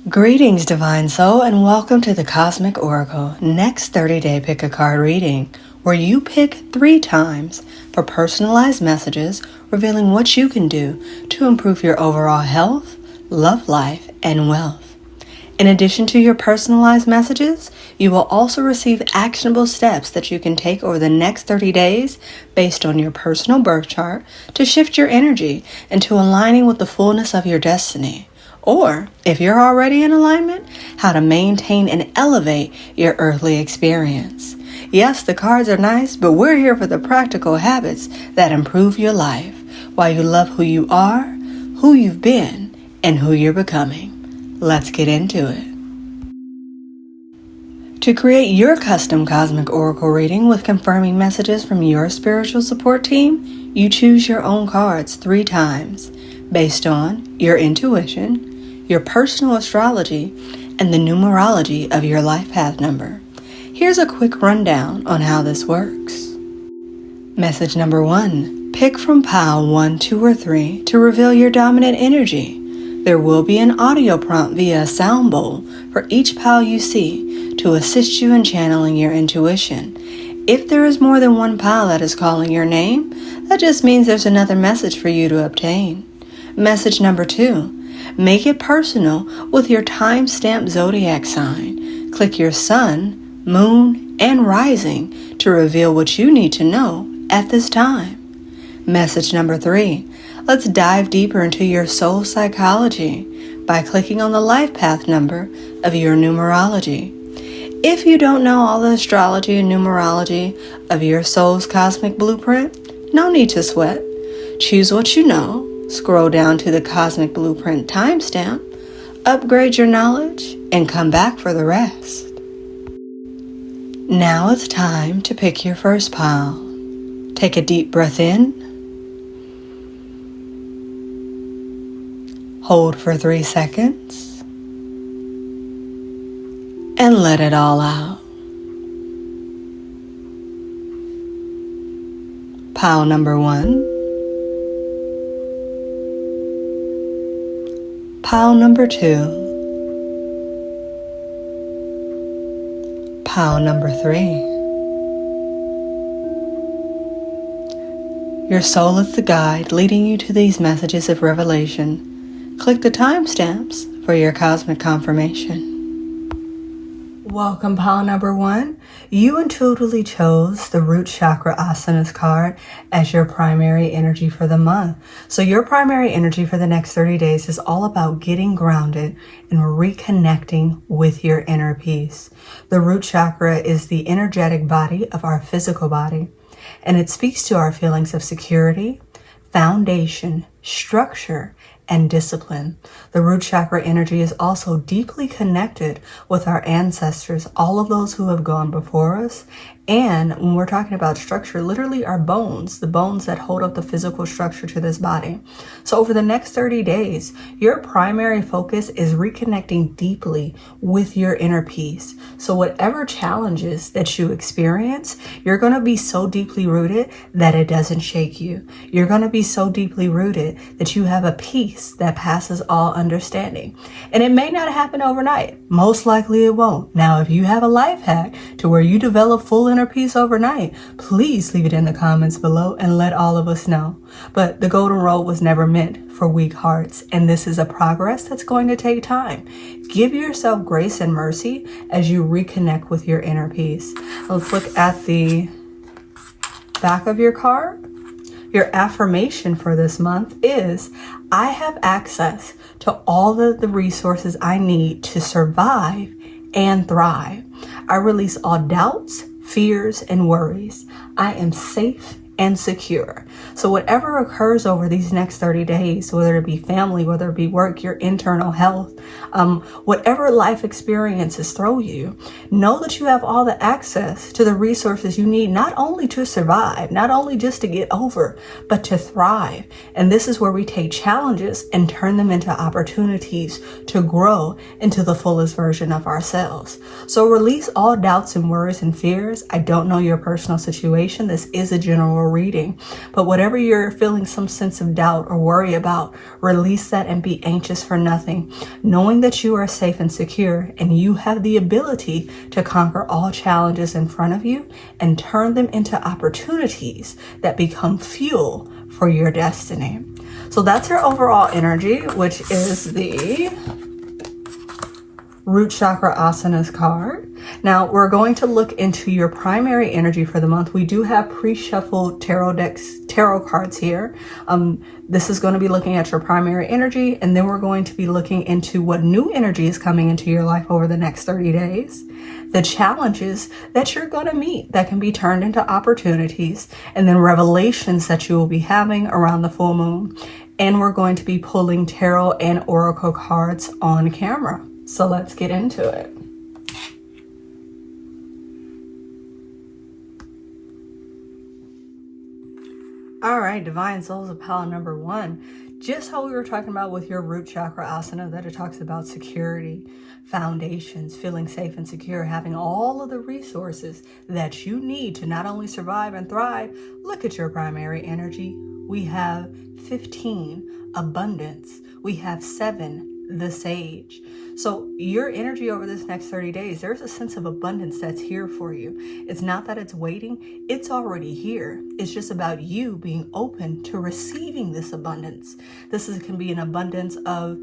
Greetings, Divine Soul, and welcome to the Cosmic Oracle Next 30-Day Pick a Card reading, where you pick 3 times for personalized messages revealing what you can do to improve your overall health, love life, and wealth. In addition to your personalized messages, you will also receive actionable steps that you can take over the next 30 days based on your personal birth chart to shift your energy into aligning with the fullness of your destiny. Or, if you're already in alignment, how to maintain and elevate your earthly experience. Yes, the cards are nice, but we're here for the practical habits that improve your life while you love who you are, who you've been, and who you're becoming. Let's get into it. To create your custom Cosmic Oracle reading with confirming messages from your spiritual support team, you choose your own cards 3 times based on your intuition, your personal astrology, and the numerology of your life path number. Here's a quick rundown on how this works. Message number 1. Pick from pile 1, 2, or 3 to reveal your dominant energy. There will be an audio prompt via a sound bowl for each pile you see to assist you in channeling your intuition. If there is more than one pile that is calling your name, that just means there's another message for you to obtain. Message number 2. Make it personal with your time-stamped zodiac sign. Click your sun, moon, and rising to reveal what you need to know at this time. Message number 3. Let's dive deeper into your soul psychology by clicking on the life path number of your numerology. If you don't know all the astrology and numerology of your soul's cosmic blueprint, no need to sweat. Choose what you know. Scroll down to the Cosmic Blueprint timestamp, upgrade your knowledge, and come back for the rest. Now it's time to pick your first pile. Take a deep breath in. Hold for 3 seconds. And let it all out. Pile number 1. Pile number 2. Pile number 3. Your soul is the guide leading you to these messages of revelation. Click the timestamps for your cosmic confirmation. Welcome, pile number 1. You intuitively chose the Root Chakra Asanas card as your primary energy for the month. So your primary energy for the next 30 days is all about getting grounded and reconnecting with your inner peace. The root chakra is the energetic body of our physical body, and it speaks to our feelings of security, foundation, structure, and discipline. The root chakra energy is also deeply connected with our ancestors, all of those who have gone before us. And when we're talking about structure, literally our bones, the bones that hold up the physical structure to this body. So over the next 30 days, your primary focus is reconnecting deeply with your inner peace. So whatever challenges that you experience, you're going to be so deeply rooted that it doesn't shake you. You're going to be so deeply rooted that you have a peace that passes all understanding. And it may not happen overnight. Most likely it won't. Now, if you have a life hack to where you develop full inner peace overnight, please leave it in the comments below and let all of us know. But the golden road was never meant for weak hearts, and this is a progress that's going to take time. Give yourself grace and mercy as you reconnect with your inner peace. Let's look at the back of your card. Your affirmation for this month is, I have access to all of the resources I need to survive and thrive. I release all doubts, fears, and worries. I am safe and secure. So whatever occurs over these next 30 days, whether it be family, whether it be work, your internal health, whatever life experiences throw you, know that you have all the access to the resources you need, not only to survive, not only just to get over, but to thrive. And this is where we take challenges and turn them into opportunities to grow into the fullest version of ourselves. So release all doubts and worries and fears. I don't know your personal situation. This is a general reading. But whatever you're feeling some sense of doubt or worry about, release that and be anxious for nothing, knowing that you are safe and secure and you have the ability to conquer all challenges in front of you and turn them into opportunities that become fuel for your destiny. So that's your overall energy, which is the Root Chakra Asanas card. Now we're going to look into your primary energy for the month. We do have pre-shuffled tarot cards here. This is going to be looking at your primary energy, and then we're going to be looking into what new energy is coming into your life over the next 30 days, the challenges that you're going to meet that can be turned into opportunities, and then revelations that you will be having around the full moon. And we're going to be pulling tarot and oracle cards on camera. So let's get into it. All right, Divine Souls of Power number 1. Just how we were talking about with your root chakra asana, that it talks about security, foundations, feeling safe and secure, having all of the resources that you need to not only survive and thrive. Look at your primary energy. We have 15, abundance. We have 7, the Sage. So your energy over this next 30 days, there's a sense of abundance that's here for you. It's not that it's waiting, it's already here. It's just about you being open to receiving this abundance. Can be an abundance of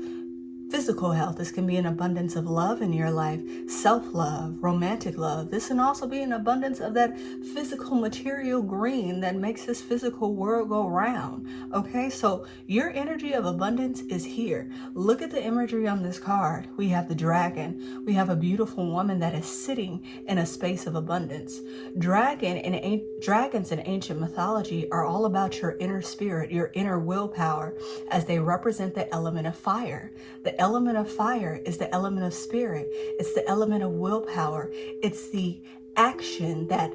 physical health. This can be an abundance of love in your life, self-love, romantic love. This can also be an abundance of that physical material green that makes this physical world go round. Okay, so your energy of abundance is here. Look at the imagery on this card. We have the dragon. We have a beautiful woman that is sitting in a space of abundance. Dragons in ancient mythology are all about your inner spirit, your inner willpower, as they represent the element of fire. The element of fire is the element of spirit. It's the element of willpower. It's the action that,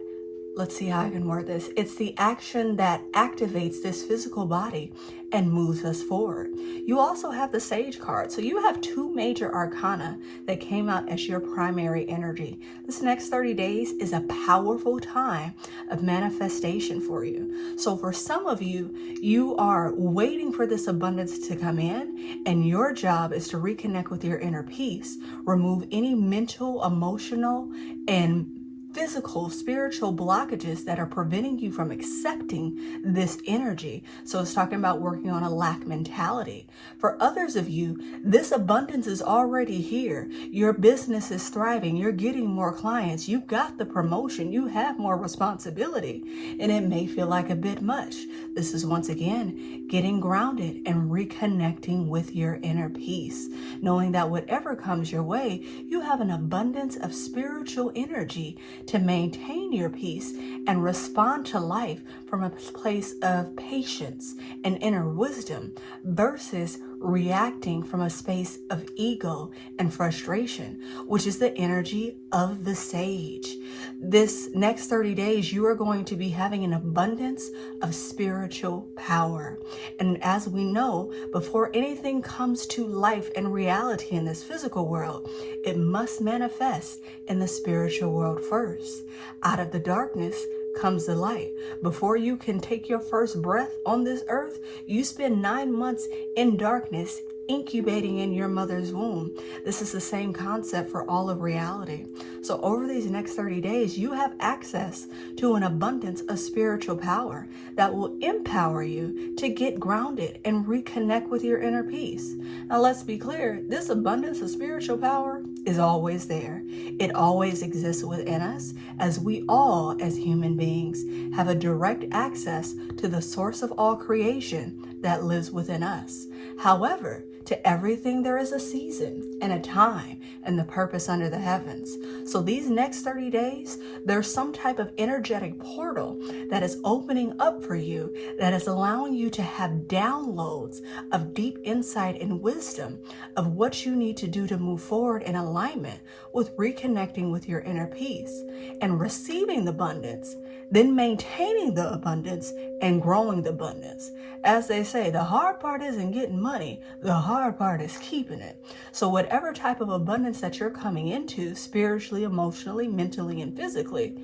let's see how I can word this. It's the action that activates this physical body and moves us forward. You also have the Sage card. So you have 2 major arcana that came out as your primary energy. This next 30 days is a powerful time of manifestation for you. So for some of you, you are waiting for this abundance to come in, and your job is to reconnect with your inner peace, remove any mental, emotional, and physical, spiritual blockages that are preventing you from accepting this energy. So it's talking about working on a lack mentality. For others of you, this abundance is already here. Your business is thriving. You're getting more clients. You got the promotion. You have more responsibility, and it may feel like a bit much. This is once again getting grounded and reconnecting with your inner peace, knowing that whatever comes your way, you have an abundance of spiritual energy to maintain your peace and respond to life from a place of patience and inner wisdom versus reacting from a space of ego and frustration, which is the energy of the Sage. This next 30 days, you are going to be having an abundance of spiritual power. And as we know, before anything comes to life and reality in this physical world, it must manifest in the spiritual world first. Out of the darkness comes the light. Before you can take your first breath on this earth, you spend 9 months in darkness, incubating in your mother's womb. This is the same concept for all of reality. So over these next 30 days, you have access to an abundance of spiritual power that will empower you to get grounded and reconnect with your inner peace. Now let's be clear, this abundance of spiritual power is always there. It always exists within us, as we all, as human beings, have a direct access to the source of all creation that lives within us. However, to everything there is a season and a time and the purpose under the heavens. So these next 30 days, there's some type of energetic portal that is opening up for you, that is allowing you to have downloads of deep insight and wisdom of what you need to do to move forward in alignment with reconnecting with your inner peace and receiving the abundance, then maintaining the abundance and growing the abundance. As they say, the hard part isn't getting money, the hard part is keeping it. So whatever type of abundance that you're coming into, spiritually, emotionally, mentally, and physically,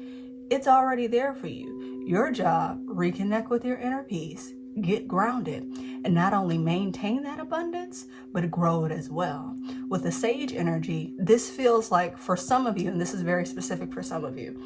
It's already there for you. Your job, reconnect with your inner peace, get grounded, and not only maintain that abundance, but grow it as well. With the sage energy, this feels like for some of you, and this is very specific for some of you,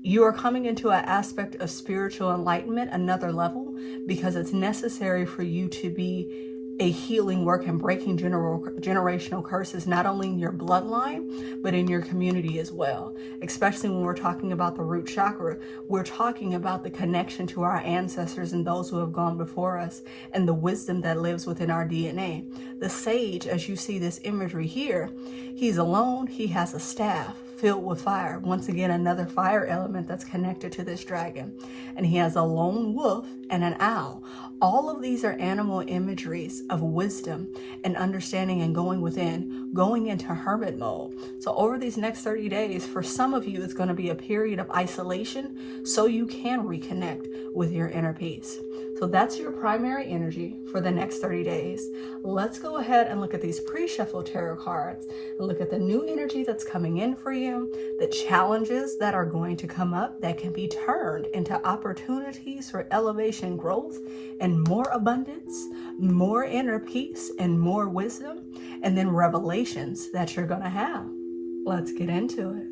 you are coming into an aspect of spiritual enlightenment, another level, because it's necessary for you to be a healing work and breaking generational curses, not only in your bloodline, but in your community as well. Especially when we're talking about the root chakra, we're talking about the connection to our ancestors and those who have gone before us and the wisdom that lives within our DNA. The sage, as you see this imagery here, he's alone, he has a staff filled with fire. Once again, another fire element that's connected to this dragon. And he has a lone wolf and an owl. All of these are animal imageries of wisdom and understanding and going within, going into hermit mode. So over these next 30 days, for some of you, it's going to be a period of isolation so you can reconnect with your inner peace. So that's your primary energy for the next 30 days. Let's go ahead and look at these pre-shuffle tarot cards and look at the new energy that's coming in for you, the challenges that are going to come up that can be turned into opportunities for elevation, growth, and more abundance, more inner peace, and more wisdom, and then revelations that you're going to have. Let's get into it.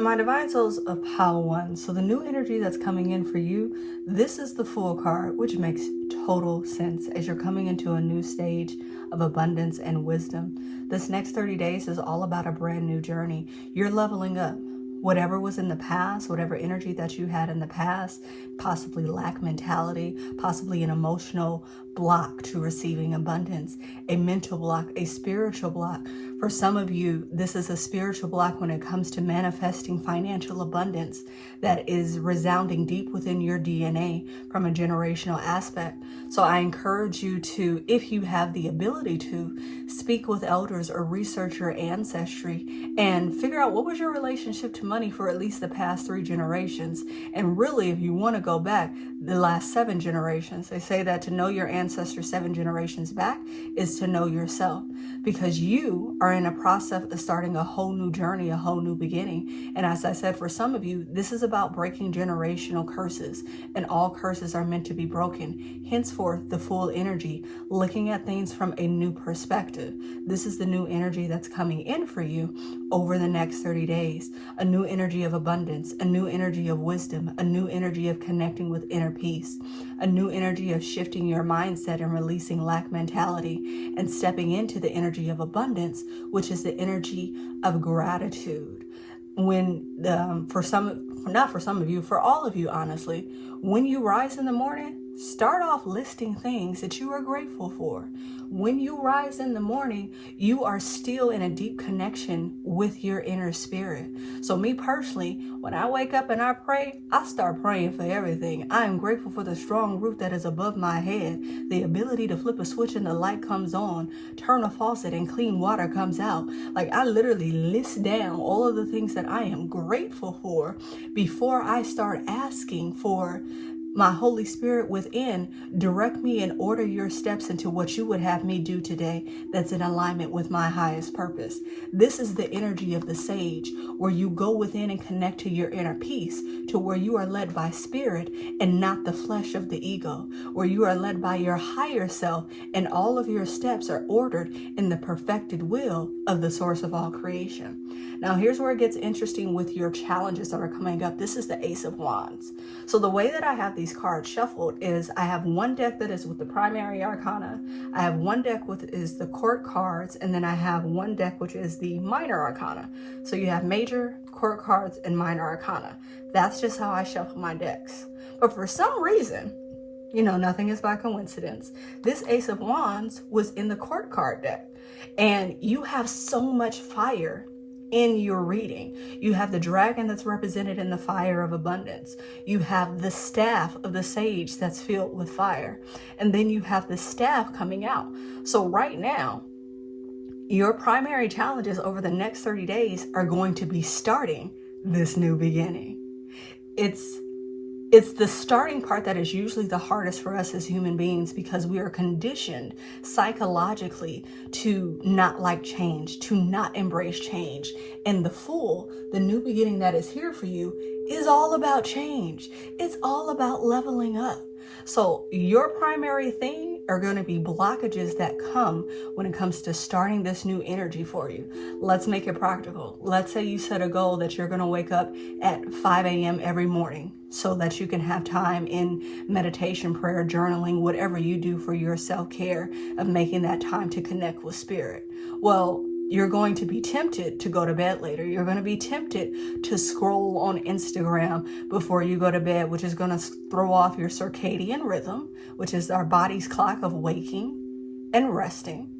My divine souls of Power One. So the new energy that's coming in for you, this is the Fool card, which makes total sense as you're coming into a new stage of abundance and wisdom. This next 30 days is all about a brand new journey. You're leveling up. Whatever was in the past, whatever energy that you had in the past, possibly lack mentality, possibly an emotional block to receiving abundance, a mental block, a spiritual block. For some of you, this is a spiritual block when it comes to manifesting financial abundance that is resounding deep within your DNA from a generational aspect. So I encourage you to, if you have the ability to, speak with elders or research your ancestry and figure out what was your relationship to money for at least the past 3 generations. And really, if you want to go back, the last 7 generations. They say that to know your ancestors 7 generations back is to know yourself, because you are in a process of starting a whole new journey, a whole new beginning. And as I said, for some of you, this is about breaking generational curses, and all curses are meant to be broken. Henceforth, the full energy, looking at things from a new perspective. This is the new energy that's coming in for you over the next 30 days. A new energy of abundance, a new energy of wisdom, a new energy of connecting with inner peace, a new energy of shifting your mindset and releasing lack mentality and stepping into the energy of abundance, which is the energy of gratitude. When for all of you, honestly, when you rise in the morning, start off listing things that you are grateful for. When you rise in the morning, you are still in a deep connection with your inner spirit. So me personally, when I wake up and I pray, I start praying for everything. I am grateful for the strong roof that is above my head, the ability to flip a switch and the light comes on, turn a faucet and clean water comes out. Like, I literally list down all of the things that I am grateful for before I start asking for my Holy Spirit within, direct me and order your steps into what you would have me do today that's in alignment with my highest purpose. This is the energy of the sage, where you go within and connect to your inner peace, to where you are led by spirit and not the flesh of the ego, where you are led by your higher self and all of your steps are ordered in the perfected will of the source of all creation. Now, here's where it gets interesting with your challenges that are coming up. This is the Ace of Wands. So the way that I have these cards shuffled is I have one deck that is with the primary arcana. I have one deck with is the court cards, and then I have one deck which is the minor arcana. So you have major, court cards, and minor arcana. That's just how I shuffle my decks. But for some reason, nothing is by coincidence, this Ace of Wands was in the court card deck. And you have so much fire in your reading. You have the dragon that's represented in the fire of abundance. You have the staff of the sage that's filled with fire. And then you have the staff coming out. So right now, your primary challenges over the next 30 days are going to be starting this new beginning. It's It's the starting part that is usually the hardest for us as human beings, because we are conditioned psychologically to not like change, to not embrace change. And the Fool, the new beginning that is here for you, is all about change. It's all about leveling up. So your primary thing are going to be blockages that come when it comes to starting this new energy for you. Let's make it practical. Let's say you set a goal that you're going to wake up at 5 a.m. every morning so that you can have time in meditation, prayer, journaling, whatever you do for your self-care of making that time to connect with spirit. Well, you're going to be tempted to go to bed later. You're going to be tempted to scroll on Instagram before you go to bed, which is going to throw off your circadian rhythm, which is our body's clock of waking and resting.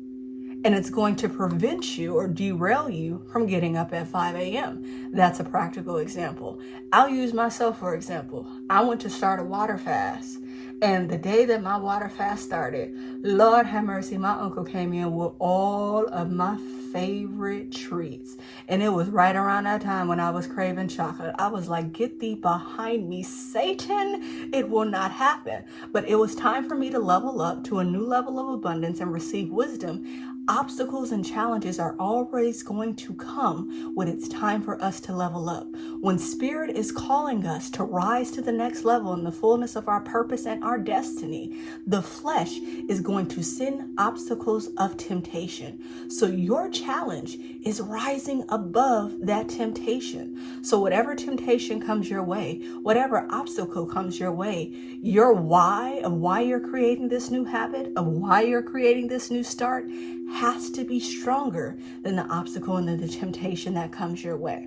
And it's going to prevent you or derail you from getting up at 5 a.m. That's a practical example. I'll use myself for example. I went to start a water fast. And the day that my water fast started, Lord have mercy, my uncle came in with all of my favorite treats. And it was right around that time when I was craving chocolate. I was like, get thee behind me, Satan. It will not happen. But it was time for me to level up to a new level of abundance and receive wisdom. Obstacles and challenges are always going to come when it's time for us to level up. When spirit is calling us to rise to the next level in the fullness of our purpose and our destiny, the flesh is going to send obstacles of temptation. So your challenge is rising above that temptation. So whatever temptation comes your way, whatever obstacle comes your way, your why of why you're creating this new habit, of why you're creating this new start, has to be stronger than the obstacle and the temptation that comes your way.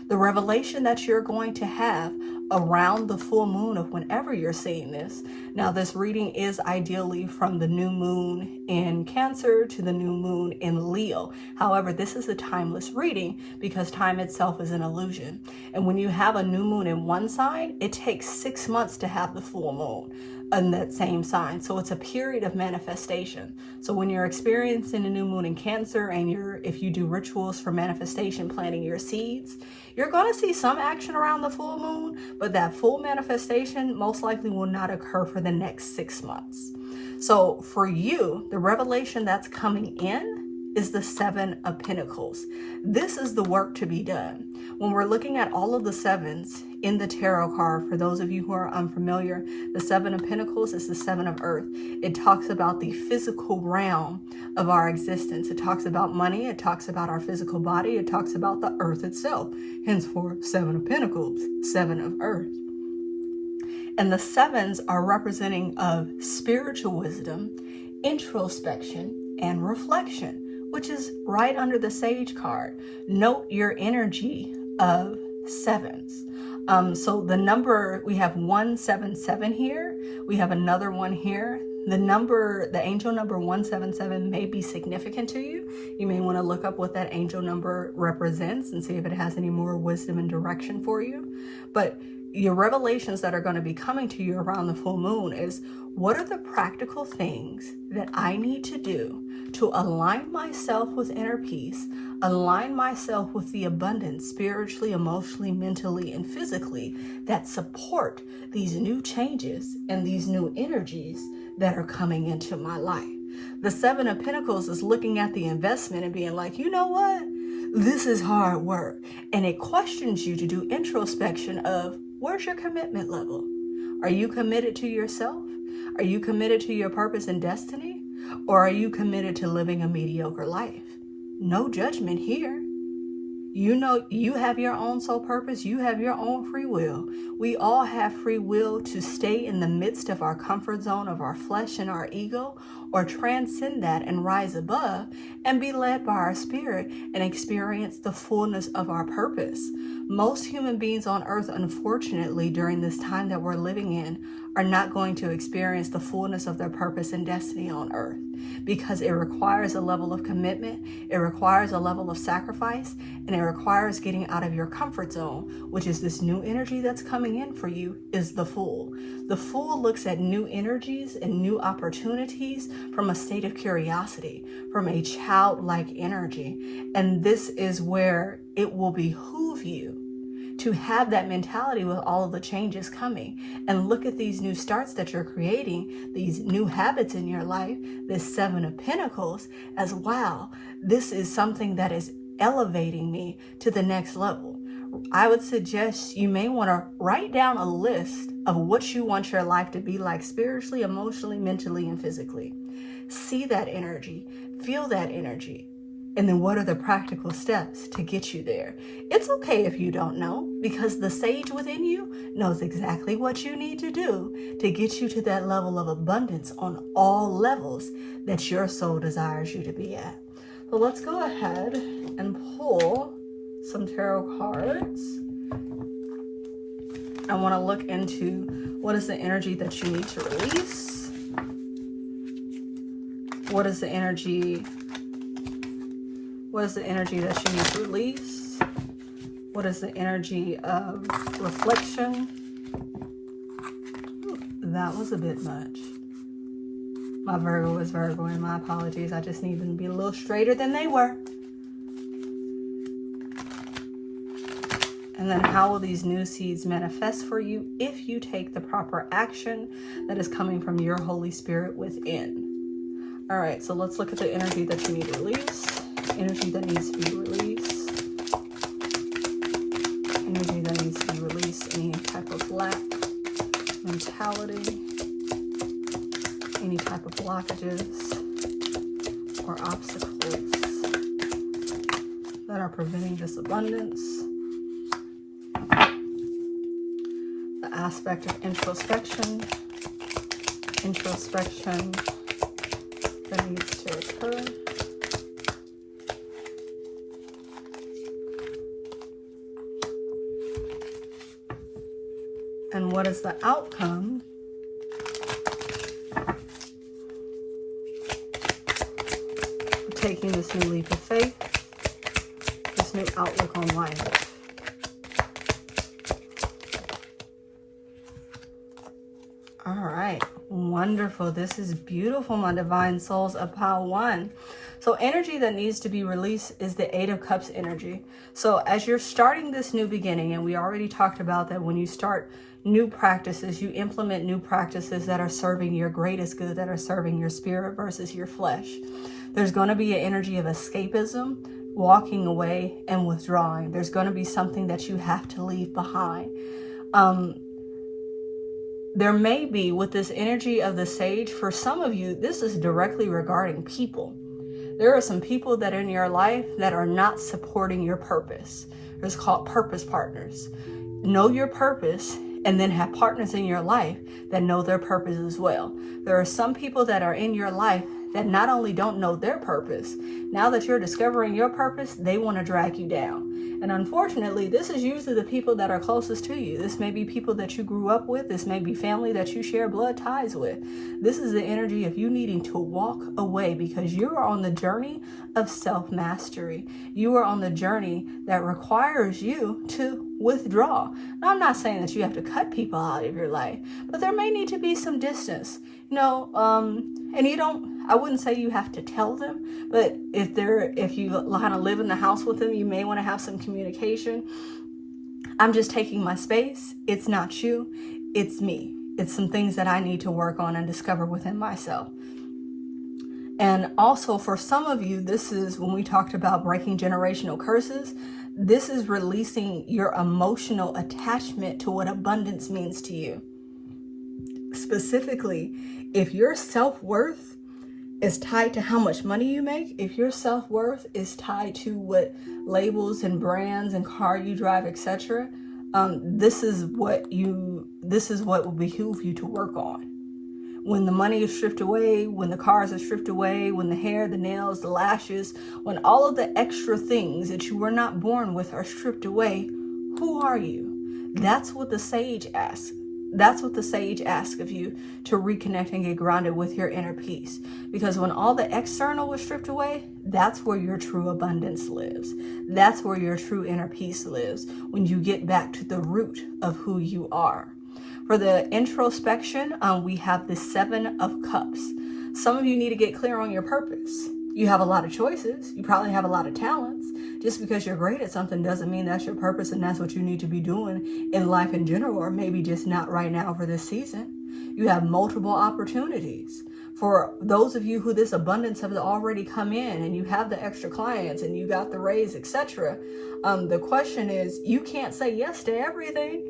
The revelation that you're going to have around the full moon of whenever you're seeing this. Now, this reading is ideally from the new moon in Cancer to the new moon in Leo. However, this is a timeless reading because time itself is an illusion. And when you have a new moon in one sign, it takes 6 months to have the full moon in that same sign. So it's a period of manifestation. So when you're experiencing a new moon in Cancer and if you do rituals for manifestation, planting your seeds, you're going to see some action around the full moon, but that full manifestation most likely will not occur for the next 6 months. So for you, the revelation that's coming in is the Seven of Pentacles. This is the work to be done. When we're looking at all of the sevens in the tarot card, for those of you who are unfamiliar, the Seven of Pentacles is the Seven of Earth. It talks about the physical realm of our existence. It talks about money. It talks about our physical body. It talks about the earth itself. Henceforth, Seven of Pentacles, Seven of Earth. And the sevens are representing of spiritual wisdom, introspection, and reflection, which is right under the Sage card. Note your energy of sevens. So the number, we have 177 here. We have another one here. The angel number 177 may be significant to you. You may want to look up what that angel number represents and see if it has any more wisdom and direction for you. But your revelations that are going to be coming to you around the full moon is, what are the practical things that I need to do to align myself with inner peace, align myself with the abundance spiritually, emotionally, mentally, and physically that support these new changes and these new energies that are coming into my life. The Seven of Pentacles is looking at the investment and being like, you know what? This is hard work. And it questions you to do introspection of, where's your commitment level? Are you committed to yourself? Are you committed to your purpose and destiny? Or are you committed to living a mediocre life? No judgment here. You know, you have your own soul purpose. You have your own free will. We all have free will to stay in the midst of our comfort zone of our flesh and our ego, or transcend that and rise above and be led by our spirit and experience the fullness of our purpose. Most human beings on earth, unfortunately, during this time that we're living in, are not going to experience the fullness of their purpose and destiny on earth, because it requires a level of commitment, it requires a level of sacrifice, and it requires getting out of your comfort zone, which is this new energy that's coming in for you, is the Fool. The Fool looks at new energies and new opportunities from a state of curiosity, from a childlike energy. And this is where it will behoove you to have that mentality with all of the changes coming. And look at these new starts that you're creating, these new habits in your life, this 7 of Pentacles, as wow, this is something that is elevating me to the next level. I would suggest you may want to write down a list of what you want your life to be like spiritually, emotionally, mentally, and physically. See that energy, feel that energy, and then what are the practical steps to get you there? It's okay if you don't know, because the sage within you knows exactly what you need to do to get you to that level of abundance on all levels that your soul desires you to be at. So let's go ahead and pull some tarot cards. I want to look into what is the energy that you need to release. What is the energy that you need to release? What is the energy of reflection? Ooh, that was a bit much. My Virgo is Virgo, and my apologies. I just need them to be a little straighter than they were. And then how will these new seeds manifest for you if you take the proper action that is coming from your Holy Spirit within? All right, so let's look at the energy that you need to release. Energy that needs to be released. Energy that needs to be released. Any type of lack, mentality, any type of blockages or obstacles that are preventing this abundance. The aspect of introspection that needs to occur. And what is the outcome of taking this new leap of faith, this new outlook on life? All right, wonderful. This is beautiful, my divine souls of Pile 1. So energy that needs to be released is the 8 of Cups energy. So as you're starting this new beginning, and we already talked about that when you start new practices, you implement new practices that are serving your greatest good, that are serving your spirit versus your flesh. There's going to be an energy of escapism, walking away and withdrawing. There's going to be something that you have to leave behind. There may be, with this energy of the sage, for some of you, this is directly regarding people. There are some people that are in your life that are not supporting your purpose. It's called purpose partners. Know your purpose and then have partners in your life that know their purpose as well. There are some people that are in your life that not only don't know their purpose, now that you're discovering your purpose, they want to drag you down. And unfortunately, this is usually the people that are closest to you. This may be people that you grew up with. This may be family that you share blood ties with. This is the energy of you needing to walk away because you are on the journey of self-mastery. You are on the journey that requires you to withdraw. Now, I'm not saying that you have to cut people out of your life, but there may need to be some distance. And you don't, I wouldn't say you have to tell them, but if you kind of live in the house with them, you may want to have some communication. I'm just taking my space. It's not you, it's me. It's some things that I need to work on and discover within myself. And also for some of you, this is when we talked about breaking generational curses. This is releasing your emotional attachment to what abundance means to you. Specifically, if your self-worth is tied to how much money you make, if your self-worth is tied to what labels and brands and car you drive, etc., this is what will behoove you to work on. When the money is stripped away, when the cars are stripped away, when the hair, the nails, the lashes, when all of the extra things that you were not born with are stripped away, who are you? That's what the sage asks. That's what the sage asks of you, to reconnect and get grounded with your inner peace. Because when all the external was stripped away, that's where your true abundance lives. That's where your true inner peace lives, when you get back to the root of who you are. For the introspection, we have the 7 of Cups. Some of you need to get clear on your purpose. You have a lot of choices. You probably have a lot of talents. Just because you're great at something doesn't mean that's your purpose and that's what you need to be doing in life in general, or maybe just not right now for this season. You have multiple opportunities. For those of you who this abundance have already come in and you have the extra clients and you got the raise, etc., the question is, you can't say yes to everything.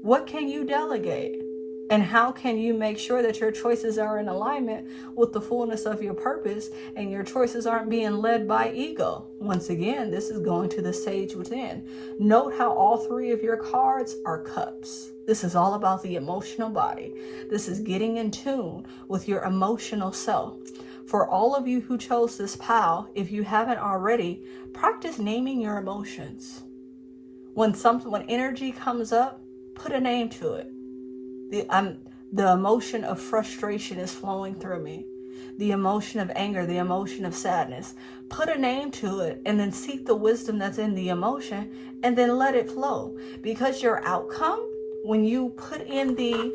What can you delegate? And how can you make sure that your choices are in alignment with the fullness of your purpose and your choices aren't being led by ego? Once again, this is going to the sage within. Note how all three of your cards are cups. This is all about the emotional body. This is getting in tune with your emotional self. For all of you who chose this pile, if you haven't already, practice naming your emotions. When energy comes up, put a name to it. The emotion of frustration is flowing through me. The emotion of anger, the emotion of sadness. Put a name to it and then seek the wisdom that's in the emotion and then let it flow. Because your outcome, when you put in the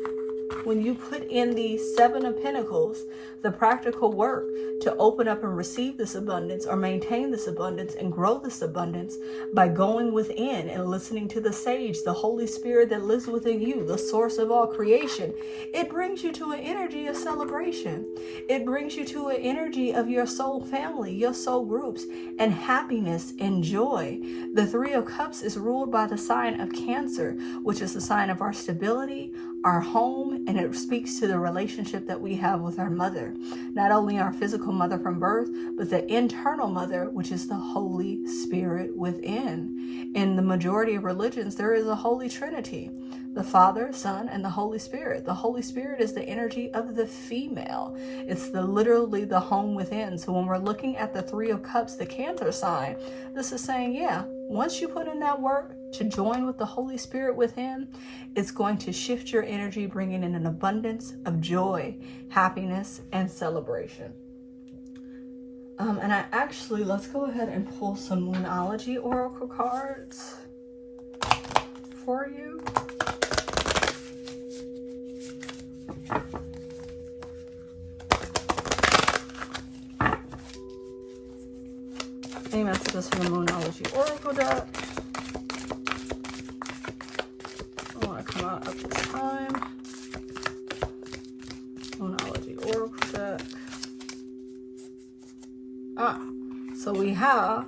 Seven of Pentacles, the practical work to open up and receive this abundance or maintain this abundance and grow this abundance by going within and listening to the sage, the Holy Spirit that lives within you, the source of all creation, it brings you to an energy of celebration. It brings you to an energy of your soul family, your soul groups, and happiness and joy. The Three of Cups is ruled by the sign of Cancer, which is the sign of our stability, our home, and it speaks to the relationship that we have with our mother. Not only our physical mother from birth, but the internal mother, which is the Holy Spirit within. In the majority of religions, there is a Holy Trinity: the Father, Son, and the Holy Spirit. The Holy Spirit is the energy of the female. It's literally the home within. So when we're looking at the Three of Cups, the Cancer sign, this is saying, yeah, once you put in that work to join with the Holy Spirit within, it's going to shift your energy, bringing in an abundance of joy, happiness, and celebration. And let's go ahead and pull some Moonology Oracle cards for you. Any messages from the Moonology Oracle deck? I want to come out at this time. Moonology Oracle deck. So we have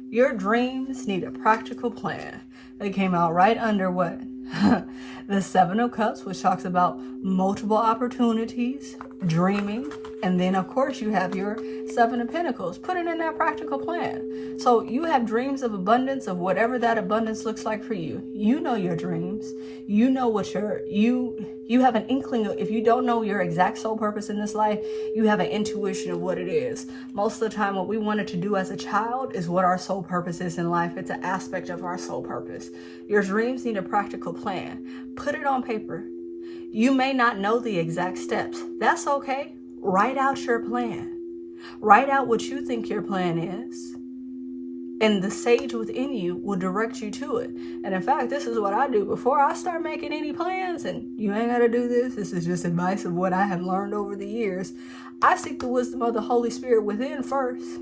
your dreams need a practical plan. They came out right under what? The Seven of Cups, which talks about multiple opportunities, dreaming, and then of course you have your Seven of Pentacles. Put it in that practical plan. So you have dreams of abundance, of whatever that abundance looks like for you. You know your dreams. You know what you have an inkling of. If you don't know your exact soul purpose in this life, you have an intuition of what it is. Most of the time, what we wanted to do as a child is what our soul purpose is in life. It's an aspect of our soul purpose. Your dreams need a practical plan. Put it on paper. You may not know the exact steps. That's okay. Write out your plan. Write out what you think your plan is. And the sage within you will direct you to it. And in fact, this is what I do before I start making any plans. And you ain't got to do this. This is just advice of what I have learned over the years. I seek the wisdom of the Holy Spirit within first.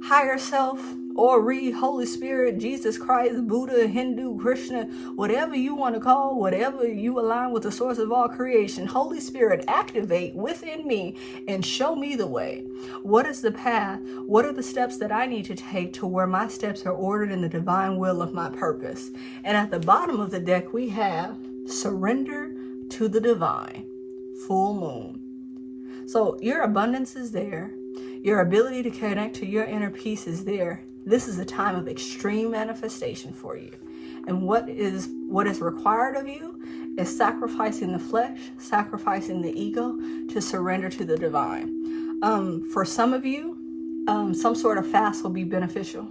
Higher self, or read Holy Spirit, Jesus Christ, Buddha, Hindu, Krishna, whatever you want to call, whatever you align with the source of all creation. Holy Spirit, activate within me and show me the way. What is the path? What are the steps that I need to take to where my steps are ordered in the divine will of my purpose? And at the bottom of the deck, we have surrender to the divine, full moon. So your abundance is there. Your ability to connect to your inner peace is there. This is a time of extreme manifestation for you. And what is required of you is sacrificing the flesh, sacrificing the ego to surrender to the divine. For some of you, some sort of fast will be beneficial.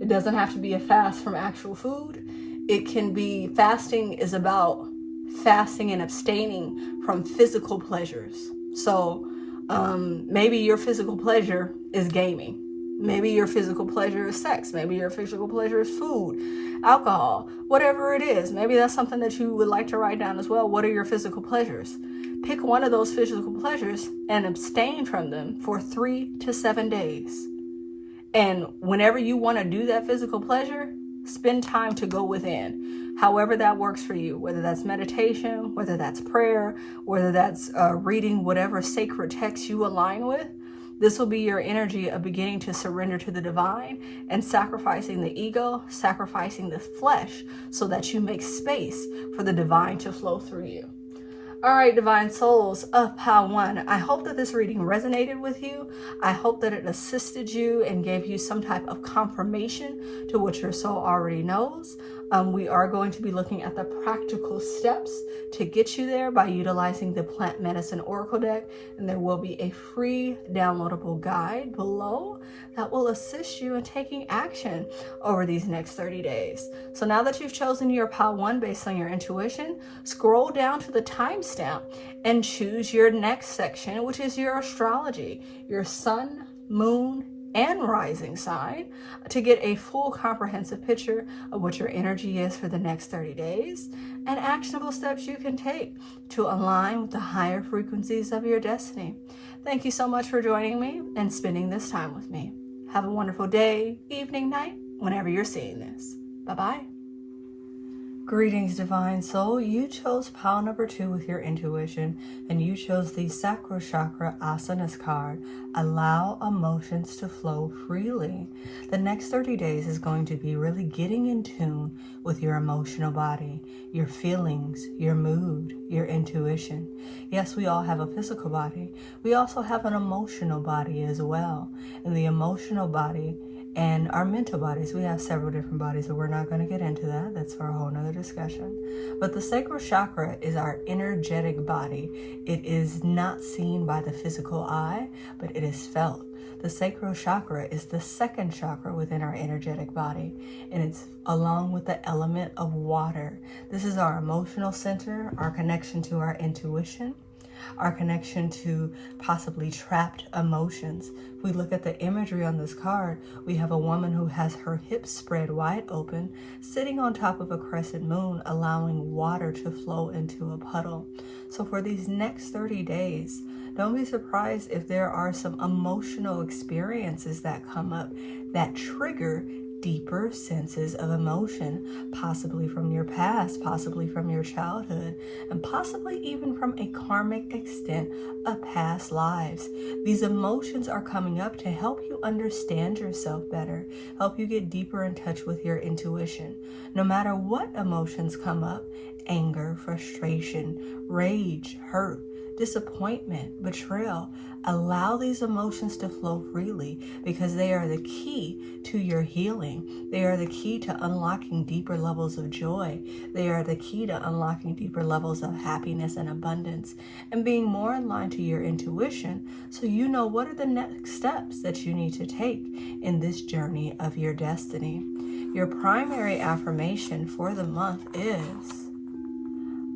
It doesn't have to be a fast from actual food. It can be, fasting is about fasting and abstaining from physical pleasures. So maybe your physical pleasure is gaming. Maybe your physical pleasure is sex. Maybe your physical pleasure is food, alcohol, whatever it is. Maybe that's something that you would like to write down as well. What are your physical pleasures? Pick one of those physical pleasures and abstain from them for 3 to 7 days. And whenever you want to do that physical pleasure, spend time to go within. However that works for you, whether that's meditation, whether that's prayer, whether that's reading whatever sacred text you align with. This will be your energy of beginning to surrender to the divine and sacrificing the ego, sacrificing the flesh, so that you make space for the divine to flow through you. All right, divine souls of POW 1, I hope that this reading resonated with you. I hope that it assisted you and gave you some type of confirmation to what your soul already knows. We are going to be looking at the practical steps to get you there by utilizing the Plant Medicine Oracle deck, and there will be a free downloadable guide below that will assist you in taking action over these next 30 days. So now that you've chosen your POW 1 based on your intuition, scroll down to the timestamp and choose your next section, which is your astrology, your sun, moon, and rising sign, to get a full comprehensive picture of what your energy is for the next 30 days and actionable steps you can take to align with the higher frequencies of your destiny. Thank you so much for joining me and spending this time with me. Have a wonderful day, evening, night, whenever you're seeing this. Bye-bye. Greetings, divine soul. You chose POW number 2 with your intuition, and you chose the Sacral Chakra Asanas card. Allow emotions to flow freely. The next 30 days is going to be really getting in tune with your emotional body, your feelings, your mood, your intuition. Yes, we all have a physical body. We also have an emotional body as well. And the emotional body and our mental bodies, we have several different bodies, but we're not going to get into that. That's for a whole nother discussion. But the sacral chakra is our energetic body. It is not seen by the physical eye, but it is felt. The sacral chakra is the second chakra within our energetic body, and it's along with the element of water. This is our emotional center, our connection to our intuition, our connection to possibly trapped emotions. If we look at the imagery on this card, we have a woman who has her hips spread wide open, sitting on top of a crescent moon, allowing water to flow into a puddle. So for these next 30 days, don't be surprised if there are some emotional experiences that come up that trigger deeper senses of emotion, possibly from your past, possibly from your childhood, and possibly even from a karmic extent of past lives. These emotions are coming up to help you understand yourself better, help you get deeper in touch with your intuition. No matter what emotions come up, anger, frustration, rage, hurt, disappointment, betrayal, allow these emotions to flow freely, because they are the key to your healing. They are the key to unlocking deeper levels of joy. They are the key to unlocking deeper levels of happiness and abundance, and being more in line to your intuition, so you know what are the next steps that you need to take in this journey of your destiny. Your primary affirmation for the month is: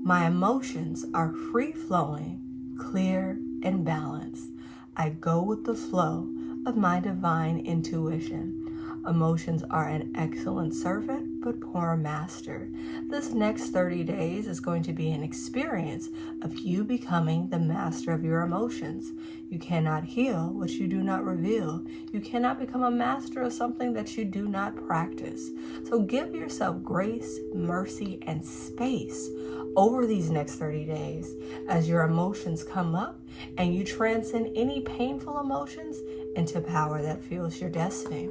my emotions are free-flowing, clear, and balanced. I go with the flow of my divine intuition. Emotions are an excellent servant, but poor master. This next 30 days is going to be an experience of you becoming the master of your emotions. You cannot heal what you do not reveal. You cannot become a master of something that you do not practice. So give yourself grace, mercy, and space over these next 30 days as your emotions come up and you transcend any painful emotions into power that fuels your destiny.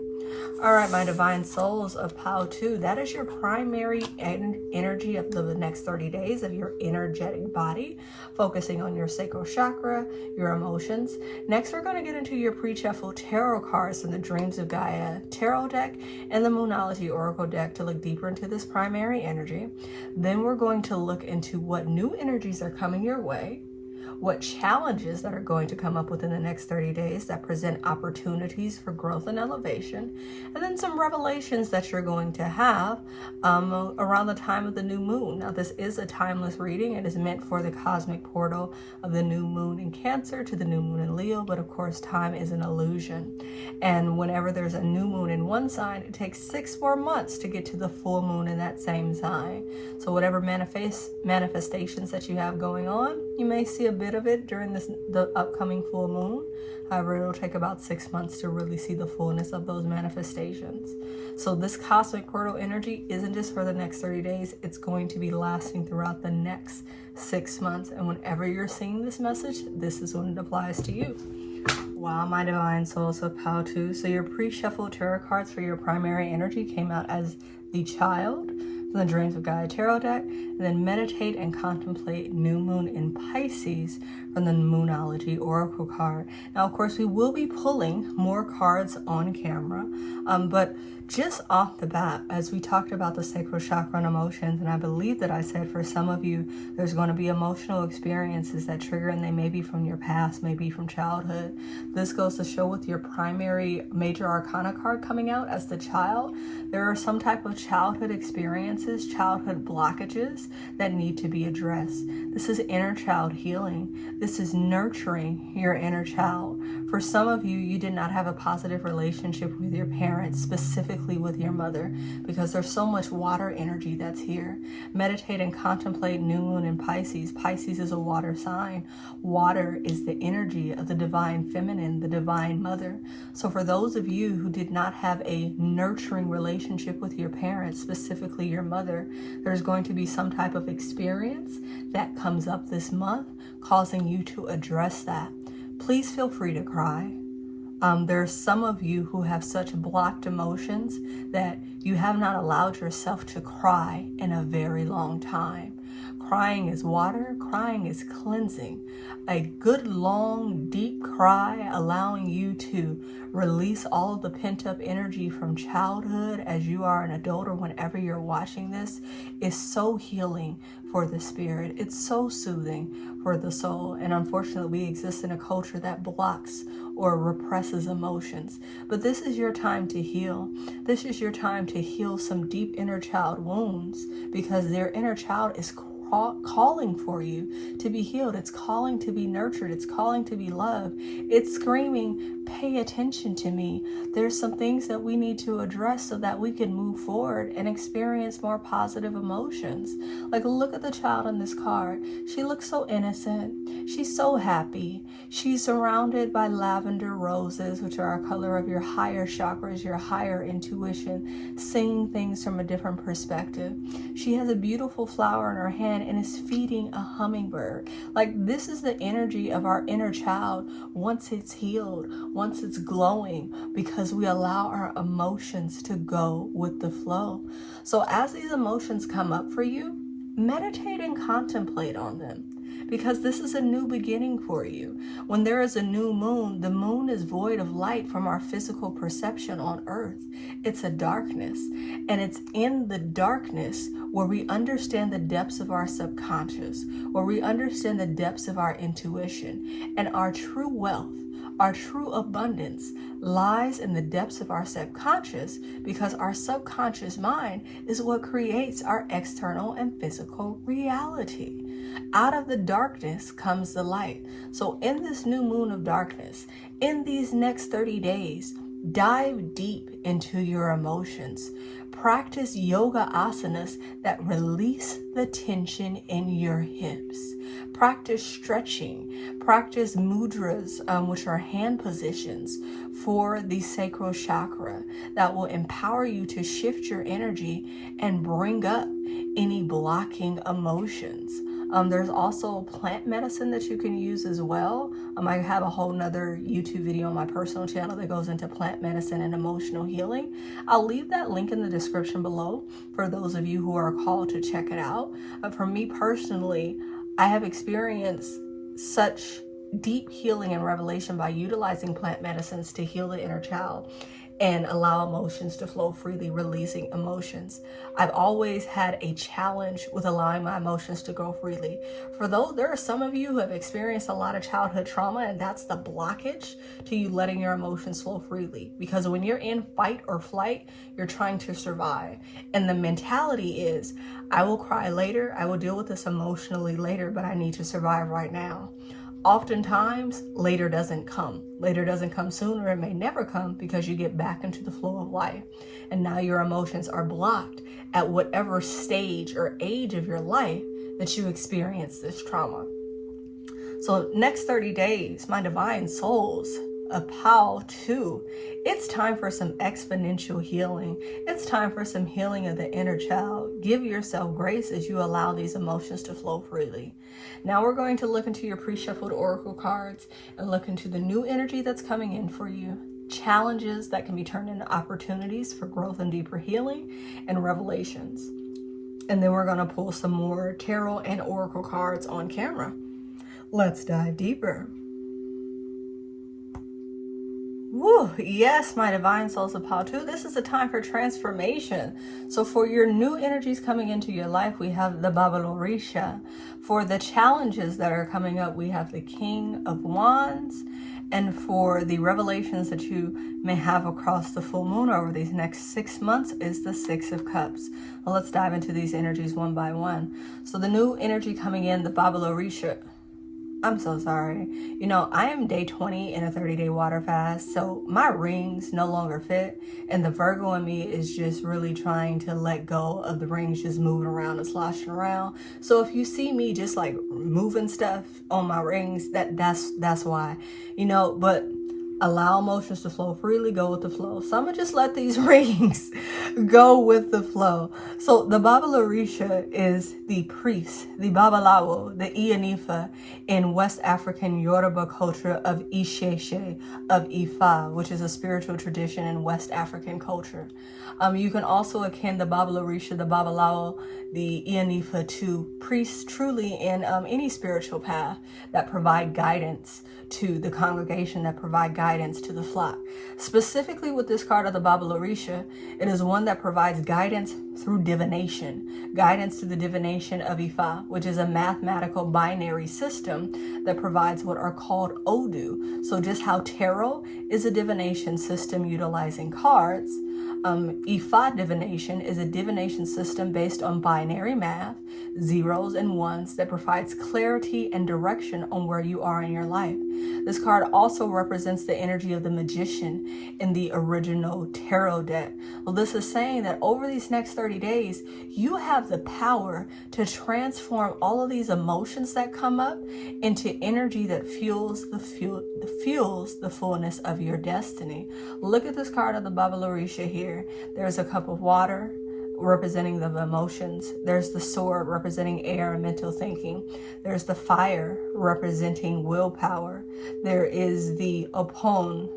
All right, my divine souls of POW 2, that is your primary energy of the next 30 days of your energetic body, focusing on your sacral chakra, your emotions. Next, we're going to get into your pre-shuffle tarot cards from the Dreams of Gaia tarot deck and the Moonology Oracle deck to look deeper into this primary energy. Then we're going to look into what new energies are coming your way, what challenges that are going to come up within the next 30 days that present opportunities for growth and elevation, and then some revelations that you're going to have around the time of the new moon. Now, this is a timeless reading. It is meant for the cosmic portal of the new moon in Cancer to the new moon in Leo, but of course, time is an illusion. And whenever there's a new moon in one sign, it takes 6 more months to get to the full moon in that same sign. So whatever manifestations that you have going on, You may see a bit of it during the upcoming full moon. However, it'll take about 6 months to really see the fullness of those manifestations. So this cosmic portal energy isn't just for the next 30 days. It's going to be lasting throughout the next 6 months. And whenever you're seeing this message, this is when it applies to you. Wow, my divine souls of Pao-Tu. So your pre-shuffled tarot cards for your primary energy came out as the Child from the Dreams of Gaia Tarot deck, and then Meditate and Contemplate New Moon in Pisces from the Moonology Oracle card. Now, of course, we will be pulling more cards on camera, but just off the bat, as we talked about the sacral chakra and emotions, and I believe that I said for some of you, there's going to be emotional experiences that trigger, and they may be from your past, maybe from childhood. This goes to show with your primary major arcana card coming out as the Child, there are some type of childhood experiences, childhood blockages that need to be addressed. This is inner child healing. This is nurturing your inner child. For some of you, you did not have a positive relationship with your parents, specifically with your mother, because there's so much water energy that's here. Meditate and contemplate New Moon in Pisces. Pisces is a water sign. Water is the energy of the divine feminine, the divine mother. So for those of you who did not have a nurturing relationship with your parents, specifically your mother, there's going to be some type of experience that comes up this month, causing you to address that. Please feel free to cry. There are some of you who have such blocked emotions that you have not allowed yourself to cry in a very long time. Crying is water. Crying is cleansing. A good, long, deep cry allowing you to release all of the pent-up energy from childhood as you are an adult or whenever you're watching this is so healing for the spirit. It's so soothing for the soul. And unfortunately, we exist in a culture that blocks or represses emotions. But this is your time to heal. This is your time to heal some deep inner child wounds, because their inner child is calling for you to be healed. It's calling to be nurtured. It's calling to be loved. It's screaming, pay attention to me. There's some things that we need to address so that we can move forward and experience more positive emotions. Like, look at the child on this card. She looks so innocent. She's so happy. She's surrounded by lavender roses, which are a color of your higher chakras, your higher intuition, seeing things from a different perspective. She has a beautiful flower in her hand and is feeding a hummingbird. Like, this is the energy of our inner child once it's healed, once it's glowing, because we allow our emotions to go with the flow. So as these emotions come up for you, meditate and contemplate on them, because this is a new beginning for you. When there is a new moon, the moon is void of light from our physical perception on earth. It's a darkness, and it's in the darkness where we understand the depths of our subconscious, where we understand the depths of our intuition, and our true wealth. Our true abundance lies in the depths of our subconscious, because our subconscious mind is what creates our external and physical reality. Out of the darkness comes the light. So in this new moon of darkness, in these next 30 days, dive deep into your emotions. Practice yoga asanas that release the tension in your hips. Practice stretching. Practice mudras, which are hand positions for the sacral chakra, that will empower you to shift your energy and bring up any blocking emotions. There's also plant medicine that you can use as well. I have a whole nother YouTube video on my personal channel that goes into plant medicine and emotional healing. I'll leave that link in the description below for those of you who are called to check it out. For me personally, I have experienced such deep healing and revelation by utilizing plant medicines to heal the inner child and allow emotions to flow freely, releasing emotions. I've always had a challenge with allowing my emotions to go freely. For those, there are some of you who have experienced a lot of childhood trauma, and that's the blockage to you letting your emotions flow freely. Because when you're in fight or flight, you're trying to survive. And the mentality is, I will cry later, I will deal with this emotionally later, but I need to survive right now. Oftentimes, later doesn't come. Later doesn't come sooner. It may never come, because you get back into the flow of life. And now your emotions are blocked at whatever stage or age of your life that you experience this trauma. So next 30 days, my divine souls, a pal too. It's time for some exponential healing. It's time for some healing of the inner child. Give yourself grace as you allow these emotions to flow freely. Now we're going to look into your pre-shuffled oracle cards and look into the new energy that's coming in for you. Challenges that can be turned into opportunities for growth and deeper healing, and revelations. And then we're going to pull some more tarot and oracle cards on camera. Let's dive deeper. Woo, yes, my divine souls of power too. This is a time for transformation. So for your new energies coming into your life, we have the Babalorisha. For the challenges that are coming up, we have the King of Wands. And for the revelations that you may have across the full moon over these next 6 months is the Six of Cups. Well, let's dive into these energies one by one. So the new energy coming in, the Babalorisha. I'm so sorry. You know, I am day 20 in a 30-day water fast, so my rings no longer fit, and the Virgo in me is just really trying to let go of the rings just moving around and sloshing around. So if you see me just like moving stuff on my rings, that's why. You know, but allow emotions to flow freely, go with the flow. So I'm gonna just let these rings go with the flow. So the Babalorisha is the priest, the Babalawo, the Ianifa in West African Yoruba culture of Isheshe, of Ifa, which is a spiritual tradition in West African culture. You can also akin the Babalorisha, the Babalawo, the Ianifa to priests truly in any spiritual path that provide guidance to the congregation, that provide guidance to the flock. Specifically with this card of the Babalorisha, it is one that provides guidance through divination, guidance through the divination of Ifa, which is a mathematical binary system that provides what are called Odu. So just how tarot is a divination system utilizing cards, Ifa divination is a divination system based on binary math, zeros and ones, that provides clarity and direction on where you are in your life. This card also represents the energy of the magician in the original tarot deck. Well, this is saying that over these next 30 days, you have the power to transform all of these emotions that come up into energy that fuels the fullness of your destiny. Look at this card of the Babalorisha here. There's a cup of water representing the emotions. There's the sword representing air and mental thinking. There's the fire representing willpower. There is the opon,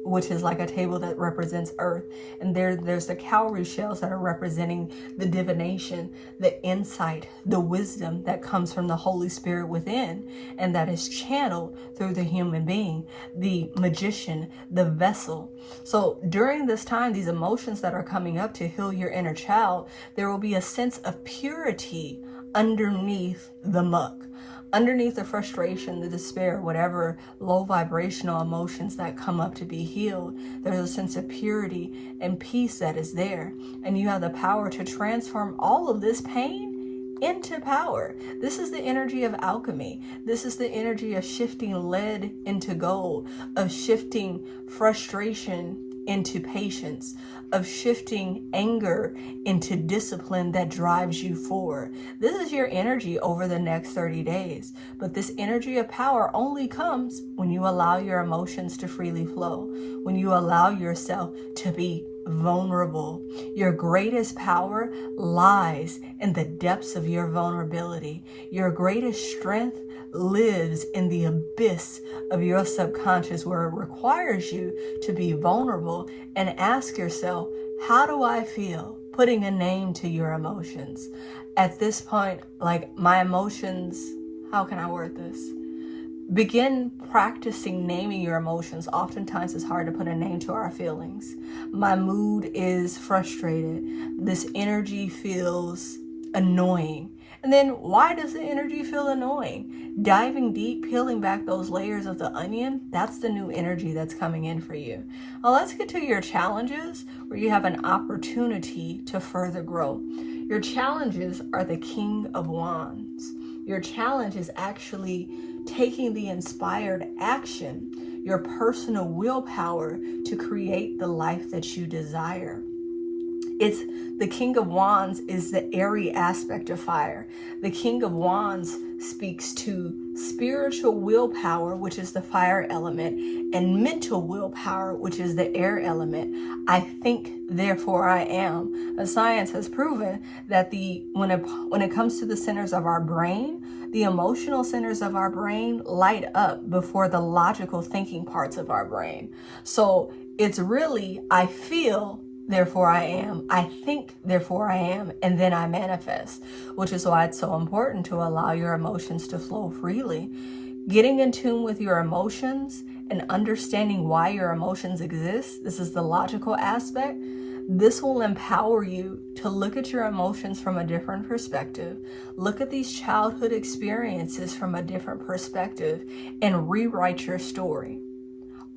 which is like a table that represents earth. And there's the cowrie shells that are representing the divination, the insight, the wisdom that comes from the Holy Spirit within, and that is channeled through the human being, the magician, the vessel. So during this time, these emotions that are coming up to heal your inner child, there will be a sense of purity underneath the muck. Underneath the frustration, the despair, whatever low vibrational emotions that come up to be healed, there's a sense of purity and peace that is there. And you have the power to transform all of this pain into power. This is the energy of alchemy. This is the energy of shifting lead into gold, of shifting frustration into patience, of shifting anger into discipline that drives you forward. This is your energy over the next 30 days. But this energy of power only comes when you allow your emotions to freely flow, when you allow yourself to be vulnerable. Your greatest power lies in the depths of your vulnerability. Your greatest strength lives in the abyss of your subconscious, where it requires you to be vulnerable and ask yourself, how do I feel? Putting a name to your emotions. At this point, like my emotions, how can I word this? Begin practicing naming your emotions. Oftentimes it's hard to put a name to our feelings. My mood is frustrated. This energy feels annoying. And then why does the energy feel annoying? Diving deep, peeling back those layers of the onion, that's the new energy that's coming in for you. Well, let's get to your challenges, where you have an opportunity to further grow. Your challenges are the King of Wands. Your challenge is actually taking the inspired action, your personal willpower to create the life that you desire. It's the King of Wands is the airy aspect of fire. The King of Wands speaks to spiritual willpower, which is the fire element, and mental willpower, which is the air element. I think, therefore I am. The science has proven that when it comes to the centers of our brain, the emotional centers of our brain light up before the logical thinking parts of our brain. So it's really, I feel, therefore I am, I think, therefore I am, and then I manifest, which is why it's so important to allow your emotions to flow freely. Getting in tune with your emotions and understanding why your emotions exist, this is the logical aspect. This will empower you to look at your emotions from a different perspective, look at these childhood experiences from a different perspective, and rewrite your story.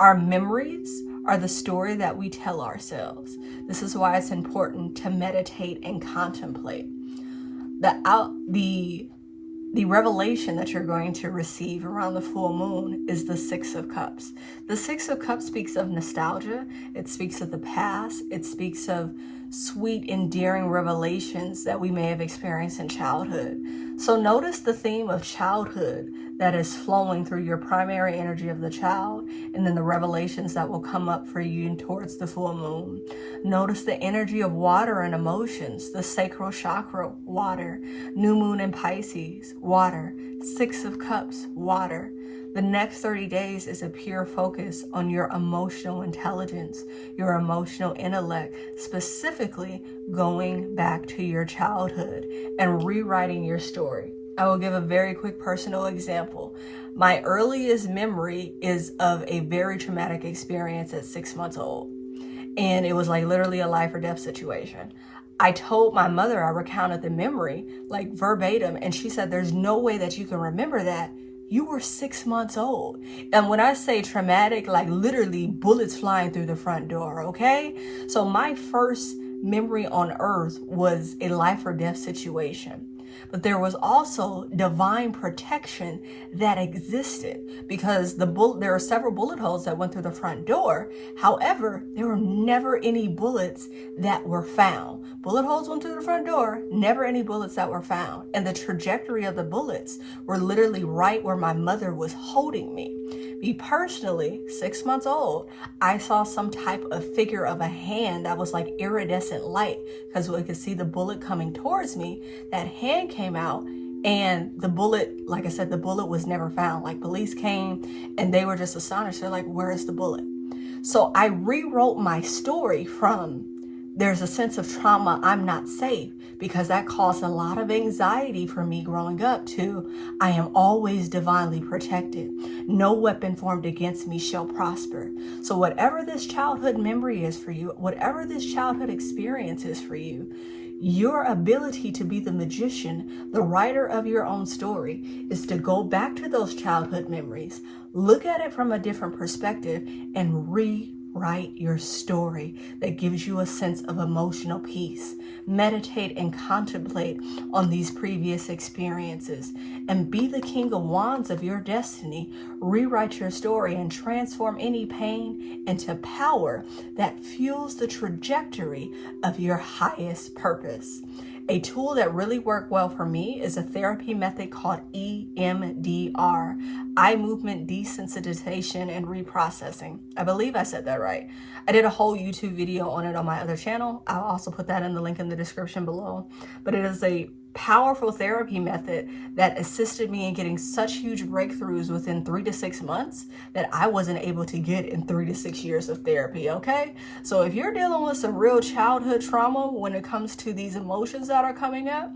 Our memories are the story that we tell ourselves. This is why it's important to meditate and contemplate. The revelation that you're going to receive around the full moon is the Six of Cups. The Six of Cups speaks of nostalgia. It speaks of the past. It speaks of sweet, endearing revelations that we may have experienced in childhood. So notice the theme of childhood that is flowing through your primary energy of the child, and then the revelations that will come up for you towards the full moon. Notice the energy of water and emotions, the sacral chakra, water, new moon in Pisces, water, Six of Cups, water. The next 30 days is a pure focus on your emotional intelligence, your emotional intellect, specifically going back to your childhood and rewriting your story. I will give a very quick personal example. My earliest memory is of a very traumatic experience at 6 months old. And it was like literally a life or death situation. I told my mother, I recounted the memory like verbatim, and she said, there's no way that you can remember that. You were 6 months old. And when I say traumatic, like literally bullets flying through the front door, okay? So my first memory on earth was a life or death situation. But there was also divine protection that existed because there were several bullet holes that went through the front door. However, there were never any bullets that were found. Bullet holes went through the front door, never any bullets that were found. And the trajectory of the bullets were literally right where my mother was holding me. Me personally, 6 months old, I saw some type of figure of a hand that was like iridescent light because we could see the bullet coming towards me. That hand came out and the bullet, like I said, the bullet was never found. Like police came and they were just astonished. They're like, where is the bullet? So I rewrote my story from there's a sense of trauma, I'm not safe, because that caused a lot of anxiety for me growing up to I am always divinely protected. No weapon formed against me shall prosper. So whatever this childhood memory is for you, whatever this childhood experience is for you, your ability to be the magician, the writer of your own story, is to go back to those childhood memories, look at it from a different perspective, and rewrite your story that gives you a sense of emotional peace. Meditate and contemplate on these previous experiences and be the King of Wands of your destiny. Rewrite your story and transform any pain into power that fuels the trajectory of your highest purpose. A tool that really worked well for me is a therapy method called EMDR, eye movement desensitization and reprocessing. I believe I said that right. I did a whole YouTube video on it on my other channel. I'll also put that in the link in the description below. But it is a powerful therapy method that assisted me in getting such huge breakthroughs within 3 to 6 months that I wasn't able to get in 3 to 6 years of therapy, okay? So if you're dealing with some real childhood trauma when it comes to these emotions that are coming up,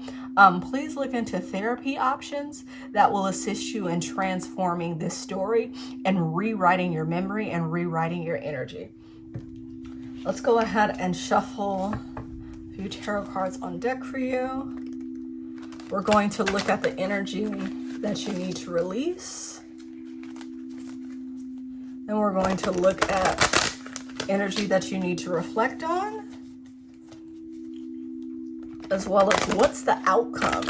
please look into therapy options that will assist you in transforming this story and rewriting your memory and rewriting your energy. Let's go ahead and shuffle a few tarot cards on deck for you. We're going to look at the energy that you need to release. And we're going to look at energy that you need to reflect on, as well as what's the outcome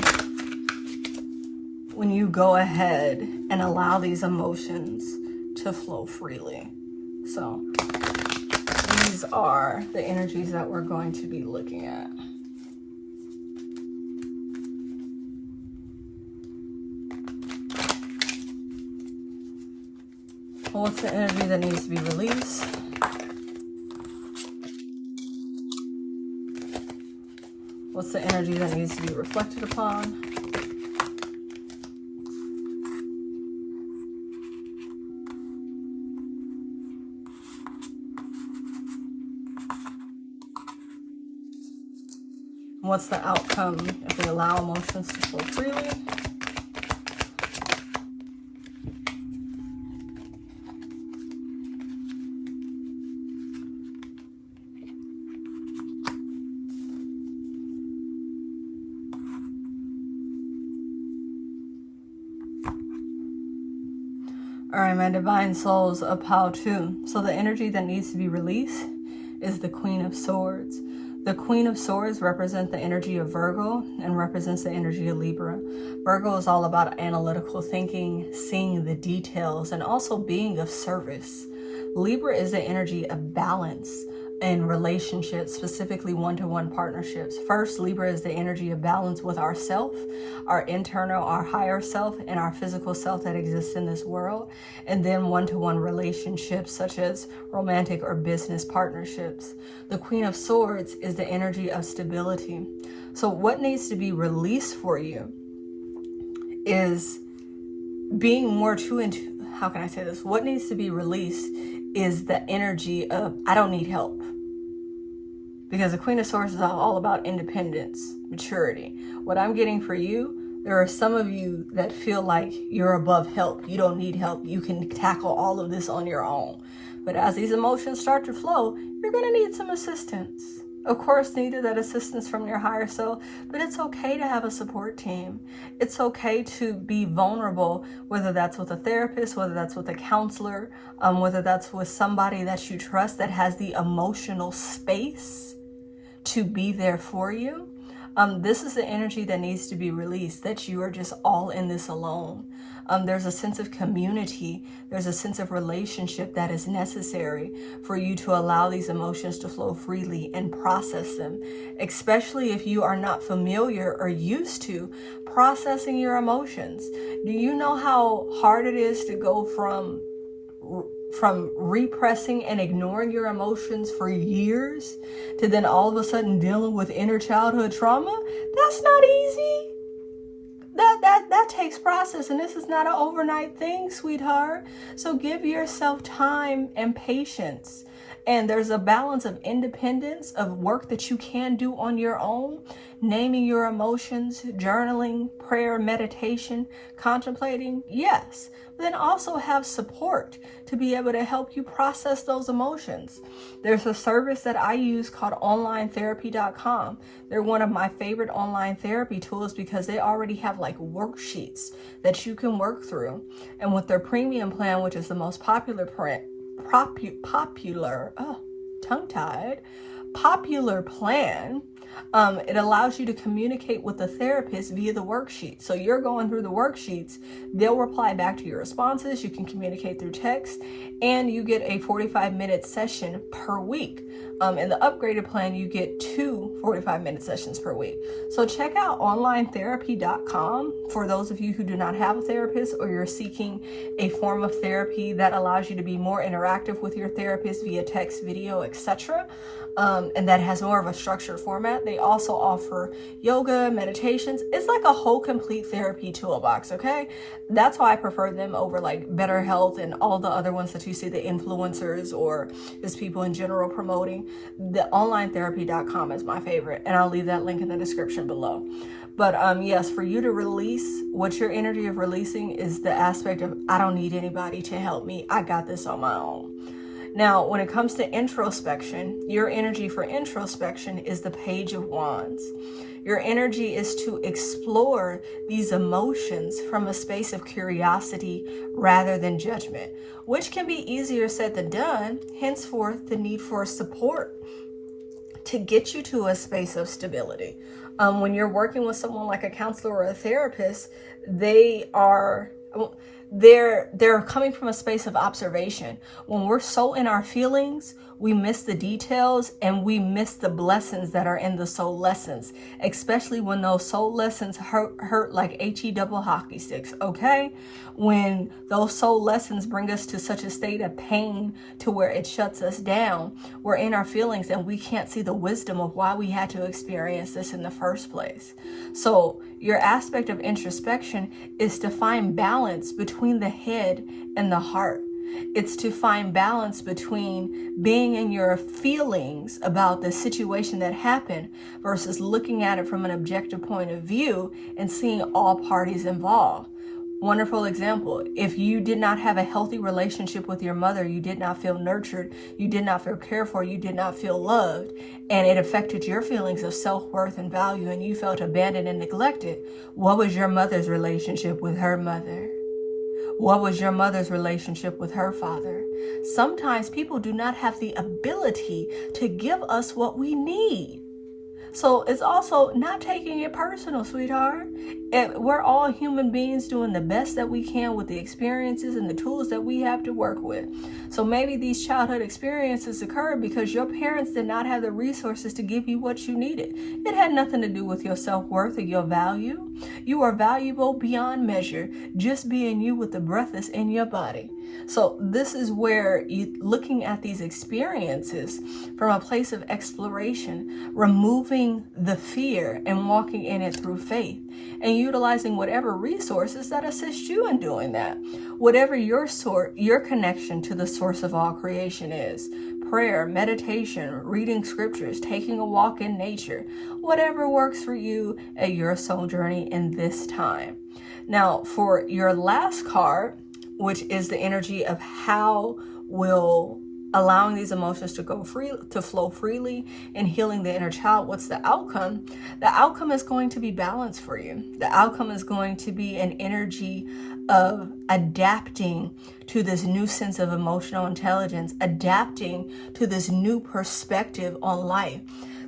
when you go ahead and allow these emotions to flow freely. So these are the energies that we're going to be looking at. What's the energy that needs to be released? What's the energy that needs to be reflected upon? What's the outcome if we allow emotions to flow freely? All right, my divine souls of Pao 2. So the energy that needs to be released is the Queen of Swords. The Queen of Swords represents the energy of Virgo and represents the energy of Libra. Virgo is all about analytical thinking, seeing the details, and also being of service. Libra is the energy of balance in relationships, specifically one-to-one partnerships. First, Libra is the energy of balance with ourself, our internal, our higher self, and our physical self that exists in this world. And then one-to-one relationships such as romantic or business partnerships. The Queen of Swords is the energy of stability. So what needs to be released for you is being more true into, how can I say this? What needs to be released is the energy of, I don't need help. Because the Queen of Swords is all about independence, maturity. What I'm getting for you, there are some of you that feel like you're above help. You don't need help. You can tackle all of this on your own. But as these emotions start to flow, you're going to need some assistance. Of course, needed that assistance from your higher self, but it's okay to have a support team. It's okay to be vulnerable, whether that's with a therapist, whether that's with a counselor, whether that's with somebody that you trust that has the emotional space to be there for you. This is the energy that needs to be released, that you are just all in this alone. There's a sense of community. There's a sense of relationship that is necessary for you to allow these emotions to flow freely and process them, especially if you are not familiar or used to processing your emotions. Do you know how hard it is to go from repressing and ignoring your emotions for years to then all of a sudden dealing with inner childhood trauma? That's not easy. That takes process, and this is not an overnight thing, sweetheart. So give yourself time and patience. And there's a balance of independence, of work that you can do on your own, naming your emotions, journaling, prayer, meditation, contemplating, yes. But then also have support to be able to help you process those emotions. There's a service that I use called onlinetherapy.com. They're one of my favorite online therapy tools because they already have like worksheets that you can work through. And with their premium plan, which is the most popular popular plan, it allows you to communicate with the therapist via the worksheet. So you're going through the worksheets, they'll reply back to your responses, you can communicate through text, and you get a 45-minute session per week. In the upgraded plan, you get 2 45-minute sessions per week. So check out onlinetherapy.com for those of you who do not have a therapist or you're seeking a form of therapy that allows you to be more interactive with your therapist via text, video, etc. And that has more of a structured format. They also offer yoga, meditations. It's like a whole complete therapy toolbox, okay? That's why I prefer them over like BetterHealth and all the other ones that you see, the influencers or just people in general promoting. The onlinetherapy.com is my favorite, and I'll leave that link in the description below. But yes, for you to release, what your energy of releasing is the aspect of, I don't need anybody to help me. I got this on my own. Now, when it comes to introspection, your energy for introspection is the Page of Wands. Your energy is to explore these emotions from a space of curiosity rather than judgment, which can be easier said than done, henceforth the need for support to get you to a space of stability. When you're working with someone like a counselor or a therapist, they they're coming from a space of observation. When we're so in our feelings, we miss the details and we miss the blessings that are in the soul lessons, especially when those soul lessons hurt like HE double hockey sticks, okay? When those soul lessons bring us to such a state of pain to where it shuts us down, we're in our feelings and we can't see the wisdom of why we had to experience this in the first place. So your aspect of introspection is to find balance between the head and the heart. It's to find balance between being in your feelings about the situation that happened versus looking at it from an objective point of view and seeing all parties involved. Wonderful example. If you did not have a healthy relationship with your mother, you did not feel nurtured, you did not feel cared for, you did not feel loved, and it affected your feelings of self-worth and value, and you felt abandoned and neglected, what was your mother's relationship with her mother? What was your mother's relationship with her father? Sometimes people do not have the ability to give us what we need. So it's also not taking it personal, sweetheart. We're all human beings doing the best that we can with the experiences and the tools that we have to work with. So maybe these childhood experiences occurred because your parents did not have the resources to give you what you needed. It had nothing to do with your self-worth or your value. You are valuable beyond measure, just being you with the breath that's in your body. So this is where you looking at these experiences from a place of exploration, removing the fear and walking in it through faith, and utilizing whatever resources that assist you in doing that. Whatever your connection to the source of all creation is. Prayer, meditation, reading scriptures, taking a walk in nature, whatever works for you at your soul journey in this time. Now, for your last card, which is the energy of how will allowing these emotions to flow freely and healing the inner child. What's the outcome? The outcome is going to be balance for you. The outcome is going to be an energy of adapting to this new sense of emotional intelligence, adapting to this new perspective on life.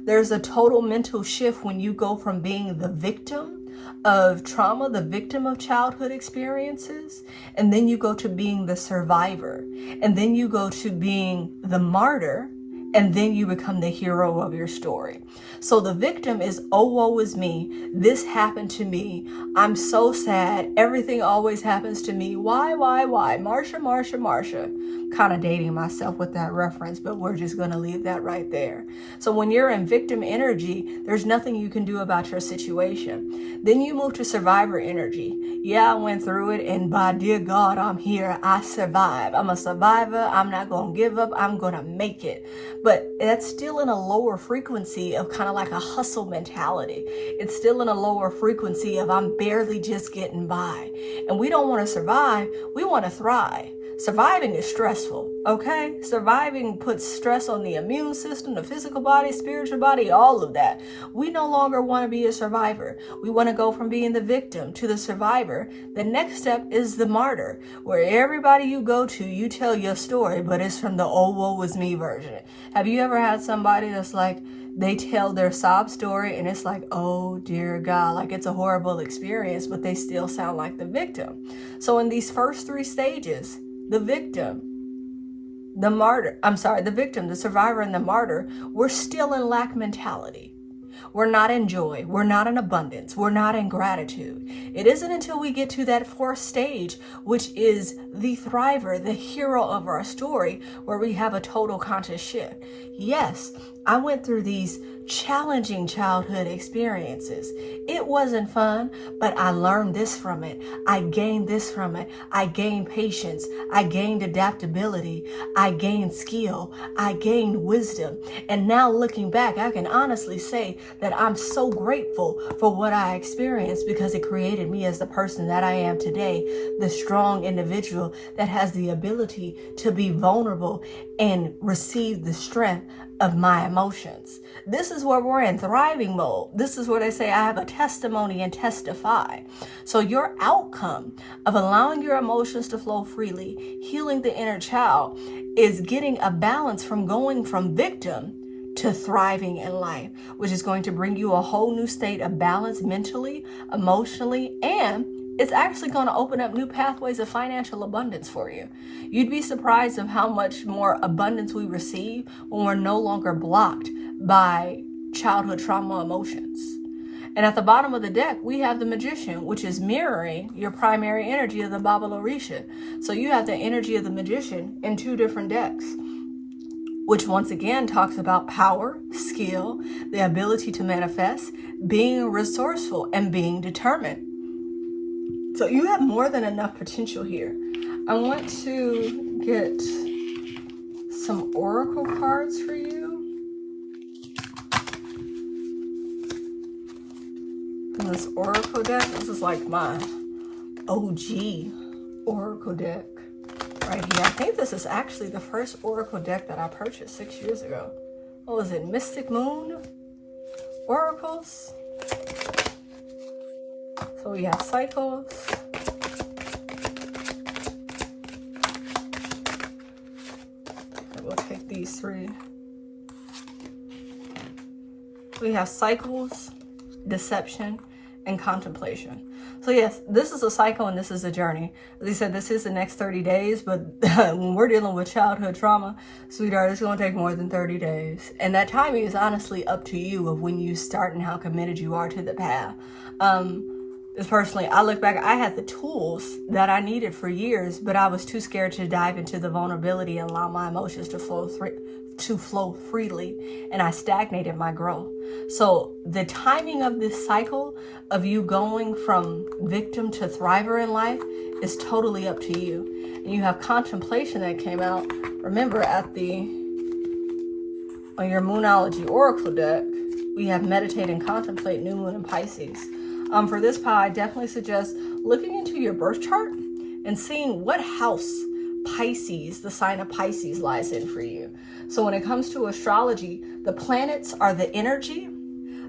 There's a total mental shift when you go from being the victim of trauma, the victim of childhood experiences, and then you go to being the survivor, and then you go to being the martyr, and then you become the hero of your story. So the victim is, oh, woe is me. This happened to me. I'm so sad. Everything always happens to me. Why? Marsha. Kind of dating myself with that reference, but we're just going to leave that right there. So when you're in victim energy, there's nothing you can do about your situation. Then you move to survivor energy. Yeah, I went through it, and by dear God, I'm here. I survived. I'm a survivor. I'm not going to give up. I'm going to make it. But that's still in a lower frequency of kind of like a hustle mentality. It's still in a lower frequency of I'm barely just getting by. And we don't want to survive. We want to thrive. Surviving is stressful, okay? Surviving puts stress on the immune system, the physical body, spiritual body, all of that. We no longer want to be a survivor. We want to go from being the victim to the survivor. The next step is the martyr, where everybody you go to, you tell your story, but it's from the oh, woe was me version. Have you ever had somebody that's like, they tell their sob story and it's like, oh dear God, like it's a horrible experience, but they still sound like the victim. So in these first three stages, the victim, the survivor, and the martyr, we're still in lack mentality. We're not in joy. We're not in abundance. We're not in gratitude. It isn't until we get to that fourth stage, which is the thriver, the hero of our story, where we have a total conscious shift. Yes, I went through these challenging childhood experiences. It wasn't fun, but I learned this from it. I gained this from it. I gained patience. I gained adaptability. I gained skill. I gained wisdom. And now looking back, I can honestly say that I'm so grateful for what I experienced because it created me as the person that I am today, the strong individual that has the ability to be vulnerable and receive the strength of my emotions. This is where we're in thriving mode. This is where they say I have a testimony and testify. So your outcome of allowing your emotions to flow freely, healing the inner child, is getting a balance from going from victim to thriving in life, which is going to bring you a whole new state of balance mentally, emotionally, and it's actually going to open up new pathways of financial abundance for you. You'd be surprised of how much more abundance we receive when we're no longer blocked by childhood trauma emotions. And at the bottom of the deck, we have the Magician, which is mirroring your primary energy of the Baba Orisha. So you have the energy of the Magician in 2 different decks, which once again talks about power, skill, the ability to manifest, being resourceful, and being determined. So you have more than enough potential here. I want to get some oracle cards for you. From this oracle deck, this is like my OG oracle deck right here. I think this is actually the first oracle deck that I purchased 6 years ago. What was it? Mystic Moon Oracles. So we have cycles. We'll take these 3. We have cycles, deception, and contemplation. So yes, this is a cycle and this is a journey. As I said, this is the next 30 days, but when we're dealing with childhood trauma, sweetheart, it's going to take more than 30 days. And that timing is honestly up to you of when you start and how committed you are to the path. As personally, I look back, I had the tools that I needed for years, but I was too scared to dive into the vulnerability and allow my emotions to flow freely, and I stagnated my growth. So the timing of this cycle of you going from victim to thriver in life is totally up to you. And you have contemplation that came out, remember, on your Moonology Oracle deck, we have meditate and contemplate, new moon and Pisces. For this pile, I definitely suggest looking into your birth chart and seeing what house Pisces, the sign of Pisces, lies in for you. So when it comes to astrology, the planets are the energy,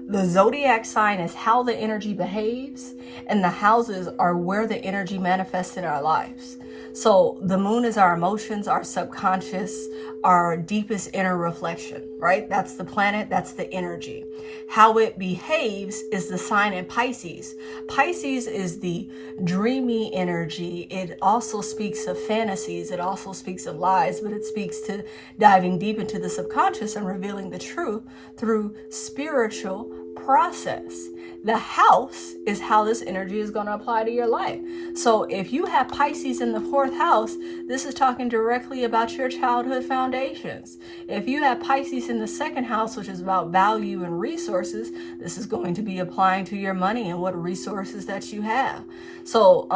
the zodiac sign is how the energy behaves, and the houses are where the energy manifests in our lives. So the moon is our emotions, our subconscious, our deepest inner reflection, right? That's the planet, that's the energy. How it behaves is the sign in Pisces. Pisces is the dreamy energy. It also speaks of fantasies. It also speaks of lies, but it speaks to diving deep into the subconscious and revealing the truth through spiritual process. The house is how this energy is going to apply to your life. So if you have Pisces in the 4th house, this is talking directly about your childhood foundations. If you have Pisces in the 2nd house, which is about value and resources, this is going to be applying to your money and what resources that you have. So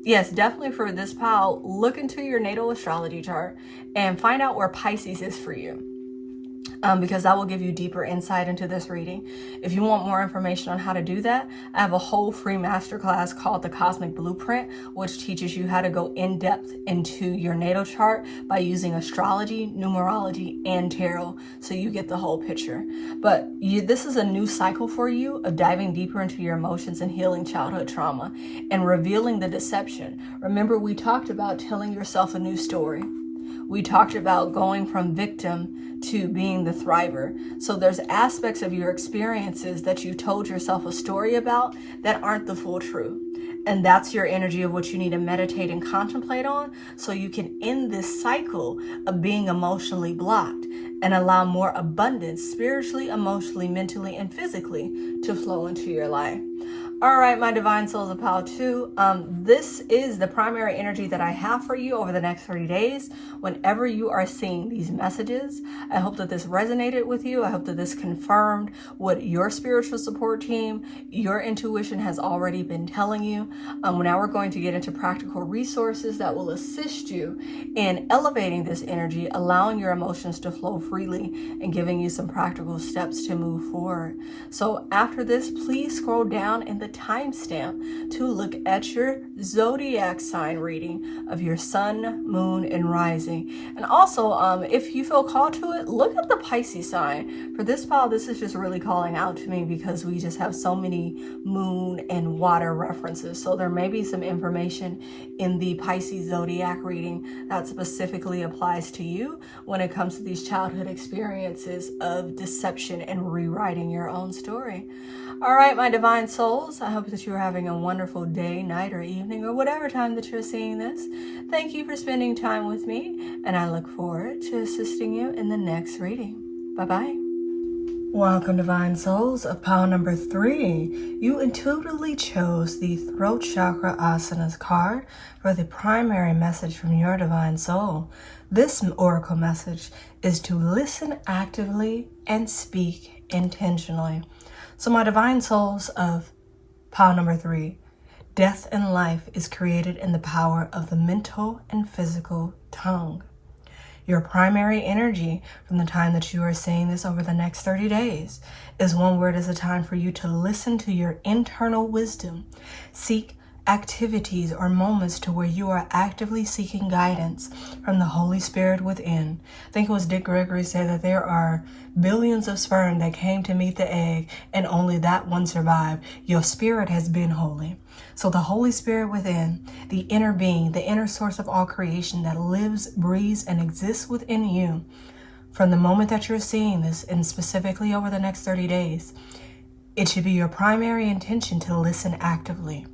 yes, definitely for this pile, look into your natal astrology chart and find out where Pisces is for you. Because that will give you deeper insight into this reading. If you want more information on how to do that, I have a whole free masterclass called The Cosmic Blueprint, which teaches you how to go in depth into your natal chart by using astrology, numerology, and tarot, so you get the whole picture. But this is a new cycle for you of diving deeper into your emotions and healing childhood trauma and revealing the deception. Remember, we talked about telling yourself a new story. We talked about going from victim to being the thriver. So there's aspects of your experiences that you told yourself a story about that aren't the full truth. And that's your energy of what you need to meditate and contemplate on, so you can end this cycle of being emotionally blocked and allow more abundance spiritually, emotionally, mentally, and physically to flow into your life. All right, my divine souls of Pile 2, this is the primary energy that I have for you over the next 30 days. Whenever you are seeing these messages, I hope that this resonated with you. I hope that this confirmed what your spiritual support team, your intuition has already been telling you. Now we're going to get into practical resources that will assist you in elevating this energy, allowing your emotions to flow freely, and giving you some practical steps to move forward. So after this, please scroll down in the timestamp to look at your zodiac sign reading of your sun, moon, and rising. And also, if you feel called to it, look at the Pisces sign. For this pile, this is just really calling out to me because we just have so many moon and water references. So there may be some information in the Pisces zodiac reading that specifically applies to you when it comes to these childhood experiences of deception and rewriting your own story. All right, my divine souls, souls. I hope that you are having a wonderful day, night, or evening, or whatever time that you're seeing this. Thank you for spending time with me, and I look forward to assisting you in the next reading. Bye-bye. Welcome, Divine Souls, of pile number 3. You intuitively chose the Throat Chakra Asanas card for the primary message from your Divine Soul. This oracle message is to listen actively and speak intentionally. So my Divine Souls of pile number 3, death and life is created in the power of the mental and physical tongue. Your primary energy from the time that you are saying this over the next 30 days is one where it is a time for you to listen to your internal wisdom, seek activities or moments to where you are actively seeking guidance from the Holy Spirit within. I think it was Dick Gregory said that there are billions of sperm that came to meet the egg and only that one survived. Your spirit has been holy. So the Holy Spirit within, the inner being, the inner source of all creation that lives, breathes, and exists within you, from the moment that you're seeing this, and specifically over the next 30 days, it should be your primary intention to listen actively.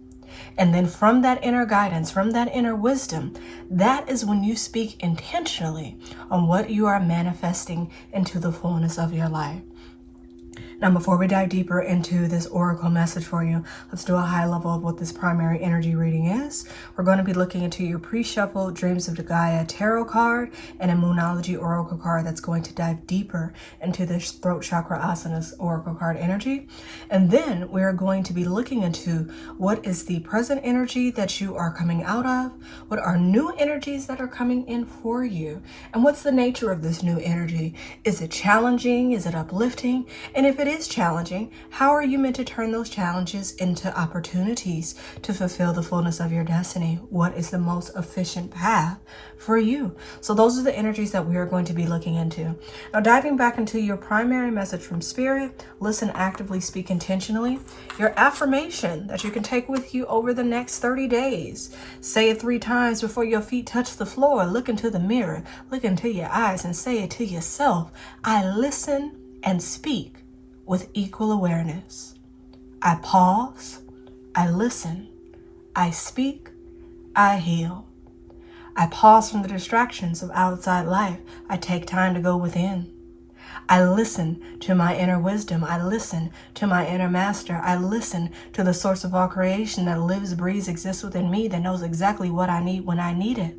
And then from that inner guidance, from that inner wisdom, that is when you speak intentionally on what you are manifesting into the fullness of your life. Now, before we dive deeper into this oracle message for you, let's do a high level of what this primary energy reading is. We're going to be looking into your pre-shuffled Dreams of Gaia tarot card and a Moonology oracle card that's going to dive deeper into this Throat Chakra Asanas oracle card energy. And then we're going to be looking into what is the present energy that you are coming out of, what are new energies that are coming in for you, and what's the nature of this new energy. Is it challenging? Is it uplifting? And if it is challenging, how are you meant to turn those challenges into opportunities to fulfill the fullness of your destiny? What is the most efficient path for you? So those are the energies that we are going to be looking into. Now, diving back into your primary message from Spirit, listen actively, speak intentionally. Your affirmation that you can take with you over the next 30 days. Say it 3 times before your feet touch the floor. Look into the mirror, look into your eyes, and say it to yourself. I listen and speak with equal awareness. I pause, I listen, I speak, I heal. I pause from the distractions of outside life. I take time to go within. I listen to my inner wisdom. I listen to my inner master. I listen to the source of all creation that lives, breathes, exists within me, that knows exactly what I need when I need it.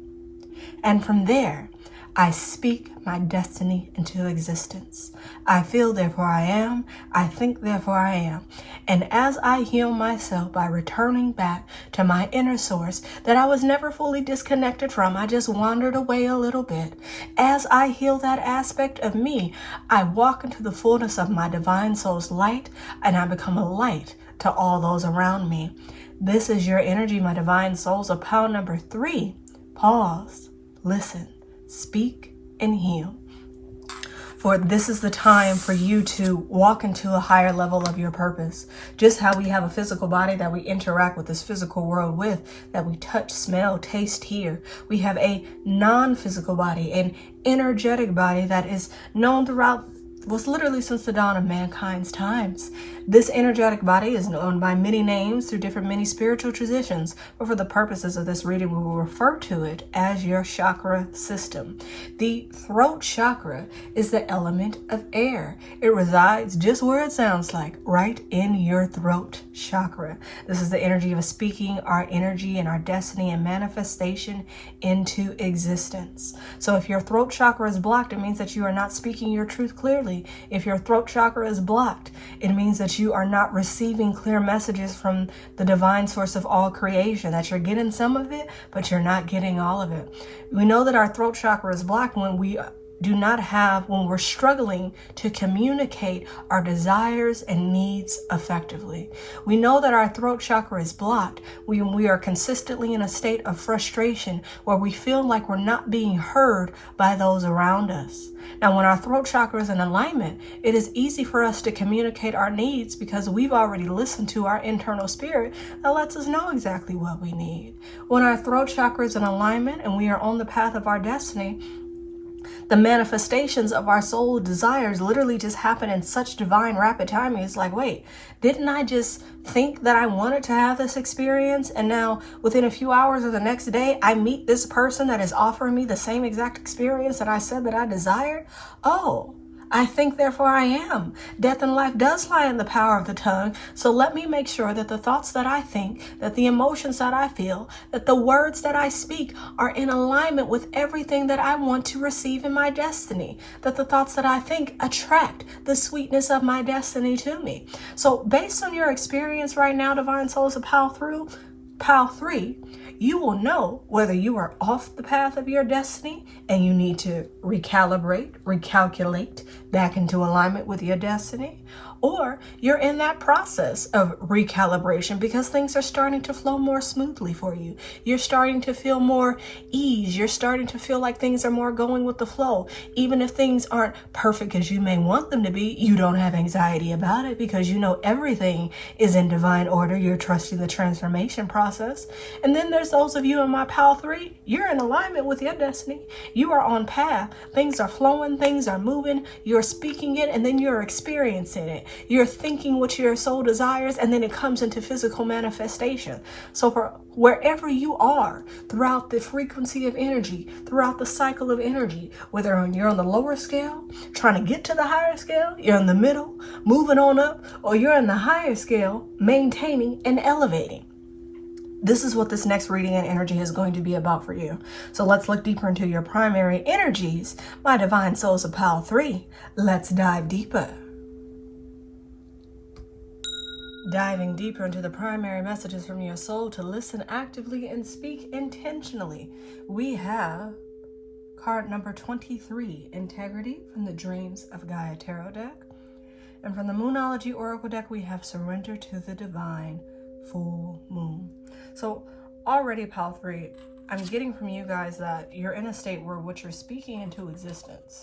And from there, I speak my destiny into existence. I feel, therefore I am. I think, therefore I am. And as I heal myself by returning back to my inner source that I was never fully disconnected from, I just wandered away a little bit. As I heal that aspect of me, I walk into the fullness of my Divine Soul's light, and I become a light to all those around me. This is your energy, my Divine Souls, of pile number 3. Pause, listen, speak, and heal. For this is the time for you to walk into a higher level of your purpose. Just how we have a physical body that we interact with this physical world with, that we touch, smell, taste, hear. We have a non-physical body, an energetic body that is known throughout, was literally since the dawn of mankind's times. This energetic body is known by many names through many spiritual traditions, but for the purposes of this reading, we will refer to it as your chakra system. The throat chakra is the element of air. It resides just where it sounds like, right in your throat chakra. This is the energy of speaking our energy and our destiny and manifestation into existence. So if your throat chakra is blocked, it means that you are not speaking your truth clearly. If your throat chakra is blocked, it means that you are not receiving clear messages from the divine source of all creation, that you're getting some of it, but you're not getting all of it. We know that our throat chakra is blocked when we're struggling to communicate our desires and needs effectively. We know that our throat chakra is blocked when we are consistently in a state of frustration where we feel like we're not being heard by those around us. Now, when our throat chakra is in alignment, it is easy for us to communicate our needs because we've already listened to our internal spirit that lets us know exactly what we need. When our throat chakra is in alignment and we are on the path of our destiny, The manifestations of our soul desires literally just happen in such divine rapid timing. It's like, wait, didn't I just think that I wanted to have this experience? And now within a few hours or the next day, I meet this person that is offering me the same exact experience that I said that I desired. Oh, I think, therefore I am. Death and life does lie in the power of the tongue. So let me make sure that the thoughts that I think, that the emotions that I feel, that the words that I speak are in alignment with everything that I want to receive in my destiny. That the thoughts that I think attract the sweetness of my destiny to me. So based on your experience right now, Divine Souls of Pile 3, you will know whether you are off the path of your destiny and you need to recalculate back into alignment with your destiny, or you're in that process of recalibration because things are starting to flow more smoothly for you. You're starting to feel more ease. You're starting to feel like things are more going with the flow. Even if things aren't perfect as you may want them to be, you don't have anxiety about it because you know everything is in divine order. You're trusting the transformation process. And then there's those of you in my Pile 3, you're in alignment with your destiny. You are on path. Things are flowing. Things are moving. You're speaking it and then you're experiencing it. You're thinking what your soul desires, and then it comes into physical manifestation. So for wherever you are throughout the frequency of energy, throughout the cycle of energy, whether you're on the lower scale, trying to get to the higher scale, you're in the middle, moving on up, or you're in the higher scale, maintaining and elevating. This is what this next reading and energy is going to be about for you. So let's look deeper into your primary energies. My Divine Souls of Pile 3, let's dive deeper. Diving deeper into the primary messages from your soul to listen actively and speak intentionally. We have card number 23, Integrity, from the Dreams of Gaia Tarot deck. And from the Moonology Oracle deck, we have Surrender to the Divine, Full Moon. So already, Pile 3, I'm getting from you guys that you're in a state where what you're speaking into existence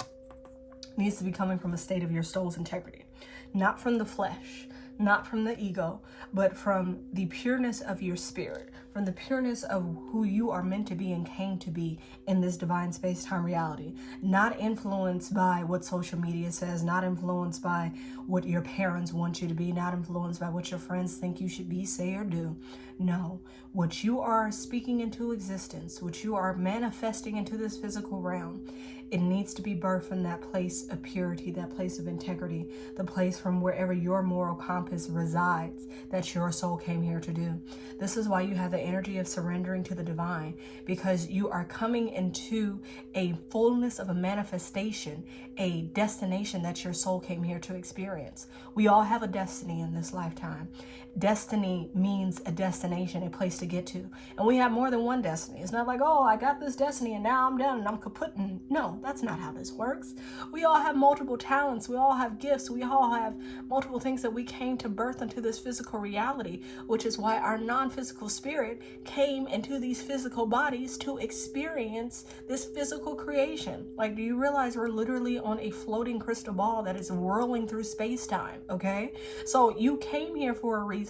needs to be coming from a state of your soul's integrity, not from the flesh, not from the ego, but from the pureness of your spirit, from the pureness of who you are meant to be and came to be in this divine space-time reality, not influenced by what social media says, not influenced by what your parents want you to be, not influenced by what your friends think you should be, say, or do. No, what you are speaking into existence, what you are manifesting into this physical realm, it needs to be birthed from that place of purity, that place of integrity, the place from wherever your moral compass resides, that your soul came here to do. This is why you have the energy of surrendering to the divine, because you are coming into a fullness of a manifestation, a destination that your soul came here to experience. We all have a destiny in this lifetime. Destiny means a destination, a place to get to. And we have more than one destiny. It's not like, oh, I got this destiny and now I'm done and I'm kaput. No, that's not how this works. We all have multiple talents. We all have gifts. We all have multiple things that we came to birth into this physical reality, which is why our non-physical spirit came into these physical bodies to experience this physical creation. Like, do you realize we're literally on a floating crystal ball that is whirling through space-time, okay? So you came here for a reason.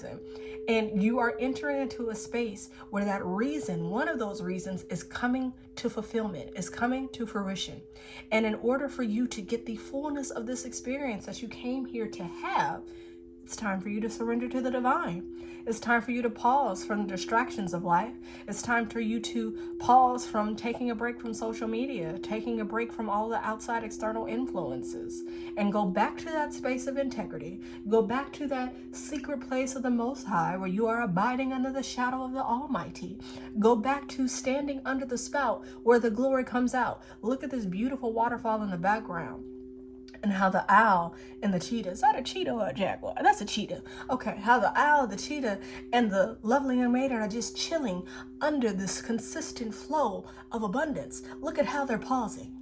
And you are entering into a space where that reason, one of those reasons, is coming to fulfillment, is coming to fruition. And in order for you to get the fullness of this experience that you came here to have, it's time for you to surrender to the divine. It's time for you to pause from the distractions of life. It's time for you to pause from taking a break from social media, taking a break from all the outside external influences, and go back to that space of integrity. Go back to that secret place of the Most High where you are abiding under the shadow of the Almighty. Go back to standing under the spout where the glory comes out. Look at this beautiful waterfall in the background. And how the owl and the cheetah, is that a cheetah or a jaguar? That's a cheetah. Okay, how the owl, the cheetah, and the lovely young maiden are just chilling under this consistent flow of abundance. Look at how they're pausing.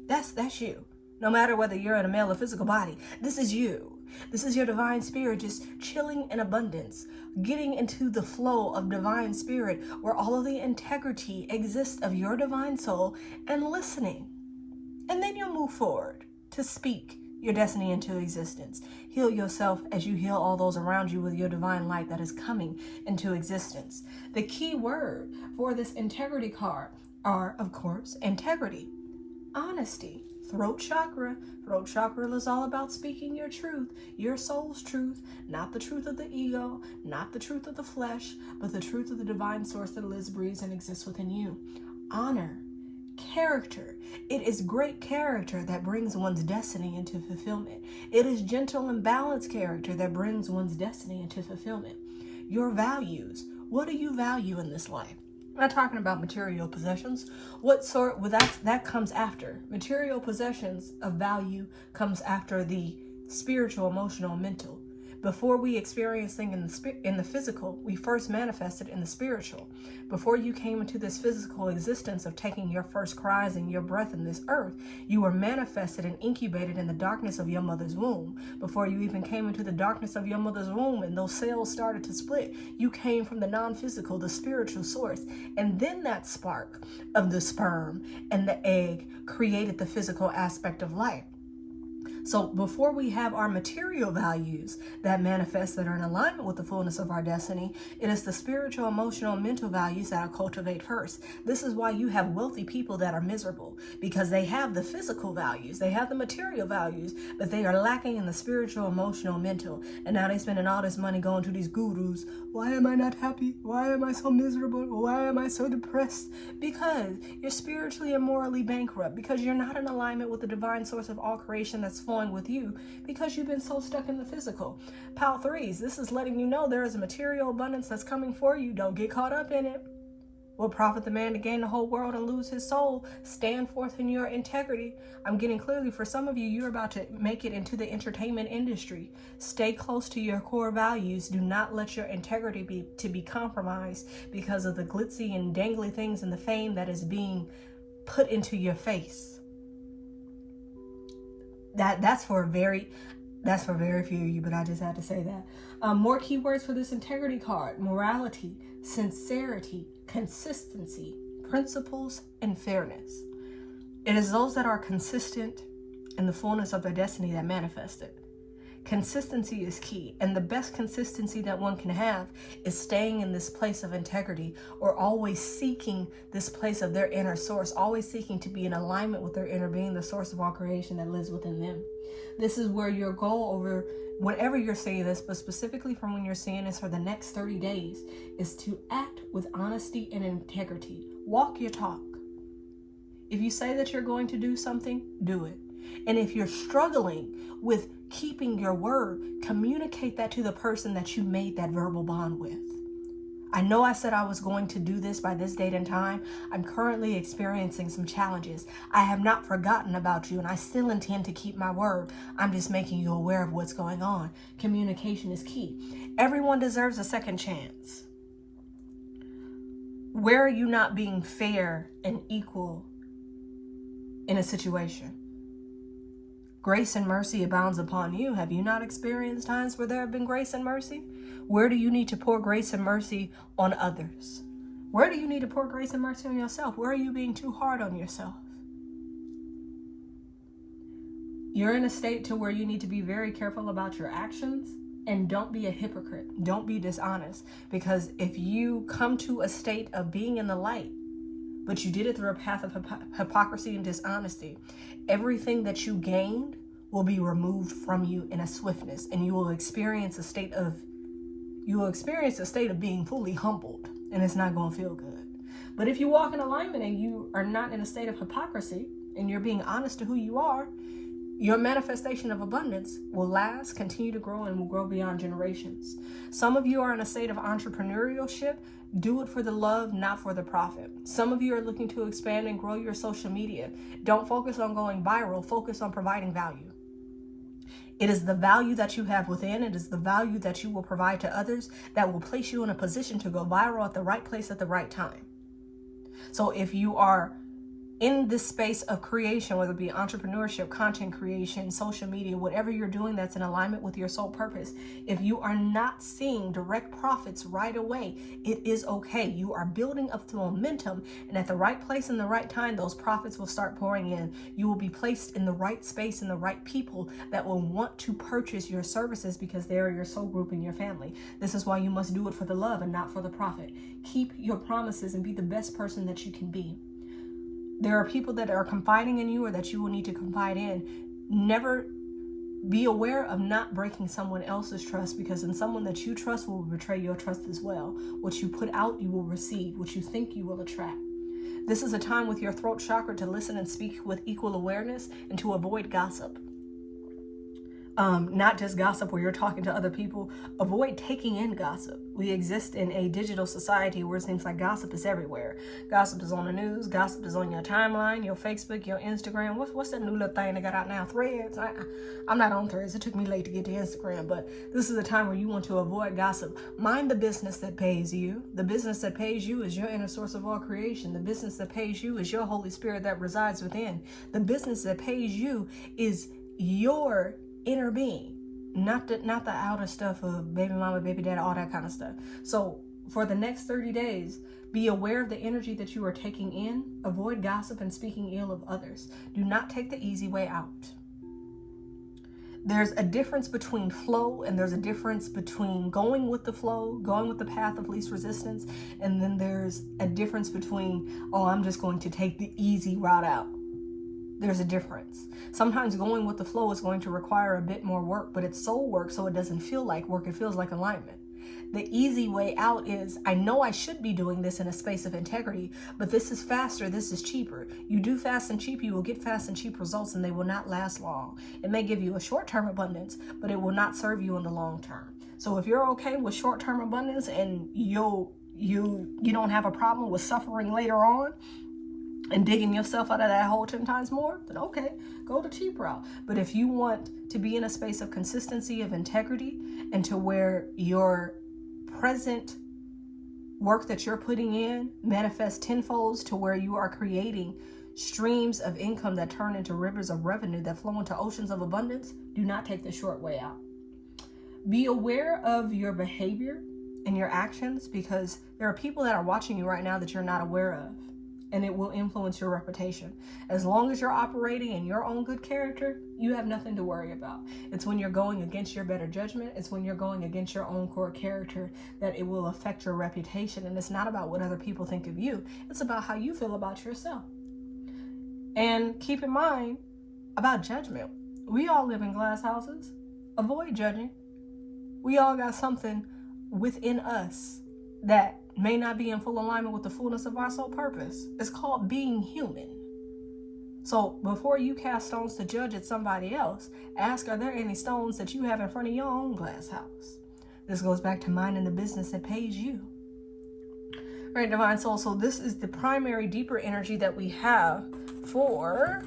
That's you. No matter whether you're in a male or physical body, this is you. This is your divine spirit just chilling in abundance, getting into the flow of divine spirit where all of the integrity exists of your divine soul, and listening. And then you'll move forward to speak your destiny into existence. Heal yourself as you heal all those around you with your divine light that is coming into existence. The key word for this integrity card are, of course, integrity, honesty, throat chakra. Throat chakra is all about speaking your truth, your soul's truth, not the truth of the ego, not the truth of the flesh, but the truth of the divine source that lives, breathes, and exists within you. Honor, character. It is great character that brings one's destiny into fulfillment. It is gentle and balanced character that brings one's destiny into fulfillment. Your values. What do you value in this life? I'm not talking about material possessions. What sort? Well, that comes after. Material possessions of value comes after the spiritual, emotional, mental. Before we experience things in the physical, we first manifested in the spiritual. Before you came into this physical existence of taking your first cries and your breath in this earth, you were manifested and incubated in the darkness of your mother's womb. Before you even came into the darkness of your mother's womb and those cells started to split, you came from the non-physical, the spiritual source. And then that spark of the sperm and the egg created the physical aspect of life. So before we have our material values that manifest, that are in alignment with the fullness of our destiny, it is the spiritual, emotional, mental values that are cultivate first. This is why you have wealthy people that are miserable, because they have the physical values, they have the material values, but they are lacking in the spiritual, emotional, mental. And now they're spending all this money going to these gurus. Why am I not happy? Why am I so miserable? Why am I so depressed? Because you're spiritually and morally bankrupt, because you're not in alignment with the divine source of all creation that's flowing with you, because you've been so stuck in the physical. Pal threes, this is letting you know there is a material abundance that's coming for you. Don't get caught up in it. Will profit the man to gain the whole world and lose his soul? Stand forth in your integrity. I'm getting clearly for some of you, you're about to make it into the entertainment industry. Stay close to your core values. Do not let your integrity be compromised because of the glitzy and dangly things and the fame that is being put into your face. That's for very few of you, but I just had to say that. More keywords for this integrity card: morality, sincerity, consistency, principles, and fairness. It is those that are consistent in the fullness of their destiny that manifest it. Consistency is key, and the best consistency that one can have is staying in this place of integrity, or always seeking this place of their inner source, always seeking to be in alignment with their inner being, the source of all creation that lives within them. This is where your goal over whenever you're saying this, but specifically from when you're saying this for the next 30 days, is to act with honesty and integrity. Walk your talk. If you say that you're going to do something, do it. And if you're struggling with keeping your word, communicate that to the person that you made that verbal bond with. I know I said I was going to do this by this date and time. I'm currently experiencing some challenges. I have not forgotten about you, and I still intend to keep my word. I'm just making you aware of what's going on. Communication is key. Everyone deserves a second chance. Where are you not being fair and equal in a situation? Grace and mercy abounds upon you. Have you not experienced times where there have been grace and mercy? Where do you need to pour grace and mercy on others? Where do you need to pour grace and mercy on yourself? Where are you being too hard on yourself? You're in a state to where you need to be very careful about your actions, and don't be a hypocrite. Don't be dishonest, because if you come to a state of being in the light, but you did it through a path of hypocrisy and dishonesty, everything that you gained will be removed from you in a swiftness, and you will experience a state of being fully humbled, and it's not going to feel good. But if you walk in alignment and you are not in a state of hypocrisy, and you're being honest to who you are, your manifestation of abundance will last, continue to grow, and will grow beyond generations. Some of you are in a state of entrepreneurship. Do it for the love, not for the profit. Some of you are looking to expand and grow your social media. Don't focus on going viral. Focus on providing value. It is the value that you have within. It is the value that you will provide to others that will place you in a position to go viral at the right place at the right time. So if you are in this space of creation, whether it be entrepreneurship, content creation, social media, whatever you're doing that's in alignment with your soul purpose, if you are not seeing direct profits right away, it is okay. You are building up the momentum, and at the right place and the right time, those profits will start pouring in. You will be placed in the right space and the right people that will want to purchase your services because they are your soul group and your family. This is why you must do it for the love and not for the profit. Keep your promises and be the best person that you can be. There are people that are confiding in you or that you will need to confide in. Never be aware of not breaking someone else's trust, because in someone that you trust will betray your trust as well. What you put out, you will receive. What you think, you will attract. This is a time with your throat chakra to listen and speak with equal awareness and to avoid gossip. Not just gossip where you're talking to other people. Avoid taking in gossip. We exist in a digital society where it seems like gossip is everywhere. Gossip is on the news. Gossip is on your timeline, your Facebook, your Instagram. What's that new little thing they got out now? Threads. I'm not on Threads. It took me late to get to Instagram, but this is a time where you want to avoid gossip. Mind the business that pays you. The business that pays you is your inner source of all creation. The business that pays you is your Holy Spirit that resides within. The business that pays you is your inner being, not the outer stuff of baby mama, baby dad, all that kind of stuff. So for the next 30 days, be aware of the energy that you are taking in. Avoid gossip and speaking ill of others. Do not take the easy way out. There's a difference between flow, and there's a difference between going with the flow, going with the path of least resistance, and then there's a difference between, oh, I'm just going to take the easy route out. There's a difference. Sometimes going with the flow is going to require a bit more work, but it's soul work, so it doesn't feel like work. It feels like alignment. The easy way out is, I know I should be doing this in a space of integrity, but this is faster, this is cheaper. You do fast and cheap, you will get fast and cheap results, and they will not last long. It may give you a short-term abundance, but it will not serve you in the long term. So if you're okay with short-term abundance and you don't have a problem with suffering later on, and digging yourself out of that hole 10 times more, then okay, go the cheap route. But if you want to be in a space of consistency, of integrity, and to where your present work that you're putting in manifests tenfolds to where you are creating streams of income that turn into rivers of revenue that flow into oceans of abundance, do not take the short way out. Be aware of your behavior and your actions, because there are people that are watching you right now that you're not aware of. And it will influence your reputation. As long as you're operating in your own good character, you have nothing to worry about. It's when you're going against your better judgment, it's when you're going against your own core character that it will affect your reputation. And it's not about what other people think of you. It's about how you feel about yourself. And keep in mind about judgment. We all live in glass houses. Avoid judging. We all got something within us that may not be in full alignment with the fullness of our soul purpose. It's called being human. So before you cast stones to judge at somebody else, ask, are there any stones that you have in front of your own glass house? This goes back to minding the business that pays you. Right, Divine Soul. So this is the primary, deeper energy that we have for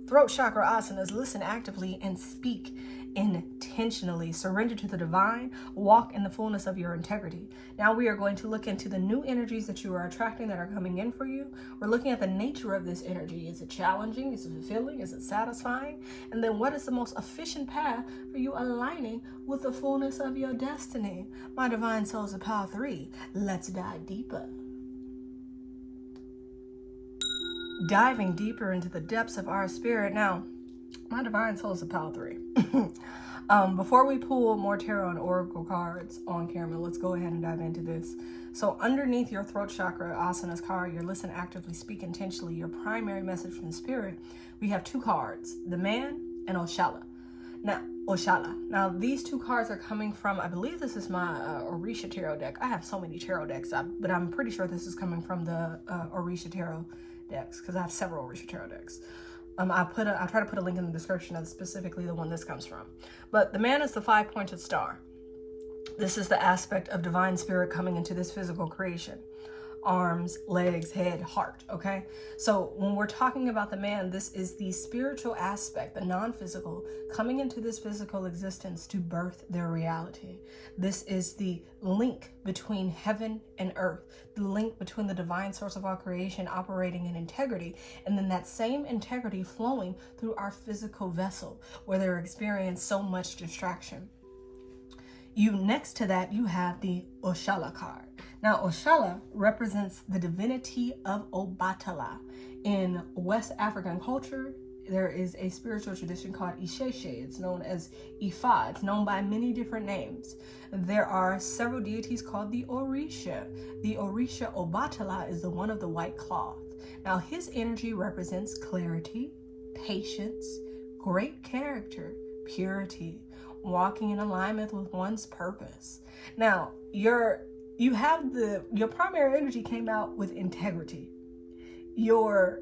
throat chakra asanas. Listen actively and speak intentionally. Surrender to the divine. Walk in the fullness of your integrity. Now we are going to look into the new energies that you are attracting that are coming in for you. We're looking at the nature of this energy. Is it challenging? Is it fulfilling? Is it satisfying? And then what is the most efficient path for you aligning with the fullness of your destiny? My divine souls of power 3. Let's dive deeper. Diving deeper into the depths of our spirit. Now, my divine souls of power 3. Before we pull more tarot and oracle cards on camera, let's go ahead and dive into this. So underneath your throat chakra asanas card, your listen actively, speak intentionally, your primary message from the spirit, we have two cards, the man and Oshala. Now these two cards are coming from, I believe this is my Orisha tarot deck. I have so many tarot decks, but I'm pretty sure this is coming from the Orisha tarot decks, because I have several Orisha tarot decks. I try to put a link in the description of specifically the one this comes from. But the man is the 5-pointed star. This is the aspect of divine spirit coming into this physical creation. Arms, legs, head, heart, okay? So when we're talking about the man, this is the spiritual aspect, the non-physical, coming into this physical existence to birth their reality. This is the link between heaven and earth, the link between the divine source of our creation operating in integrity, and then that same integrity flowing through our physical vessel, where they're experiencing so much distraction. Next to that, you have the Oshala card. Now, Oshala represents the divinity of Obatala. In West African culture, there is a spiritual tradition called Isheshe. It's known as Ifa. It's known by many different names. There are several deities called the Orisha. The Orisha Obatala is the one of the white cloth. Now, his energy represents clarity, patience, great character, purity, walking in alignment with one's purpose. Now, your primary energy came out with integrity. Your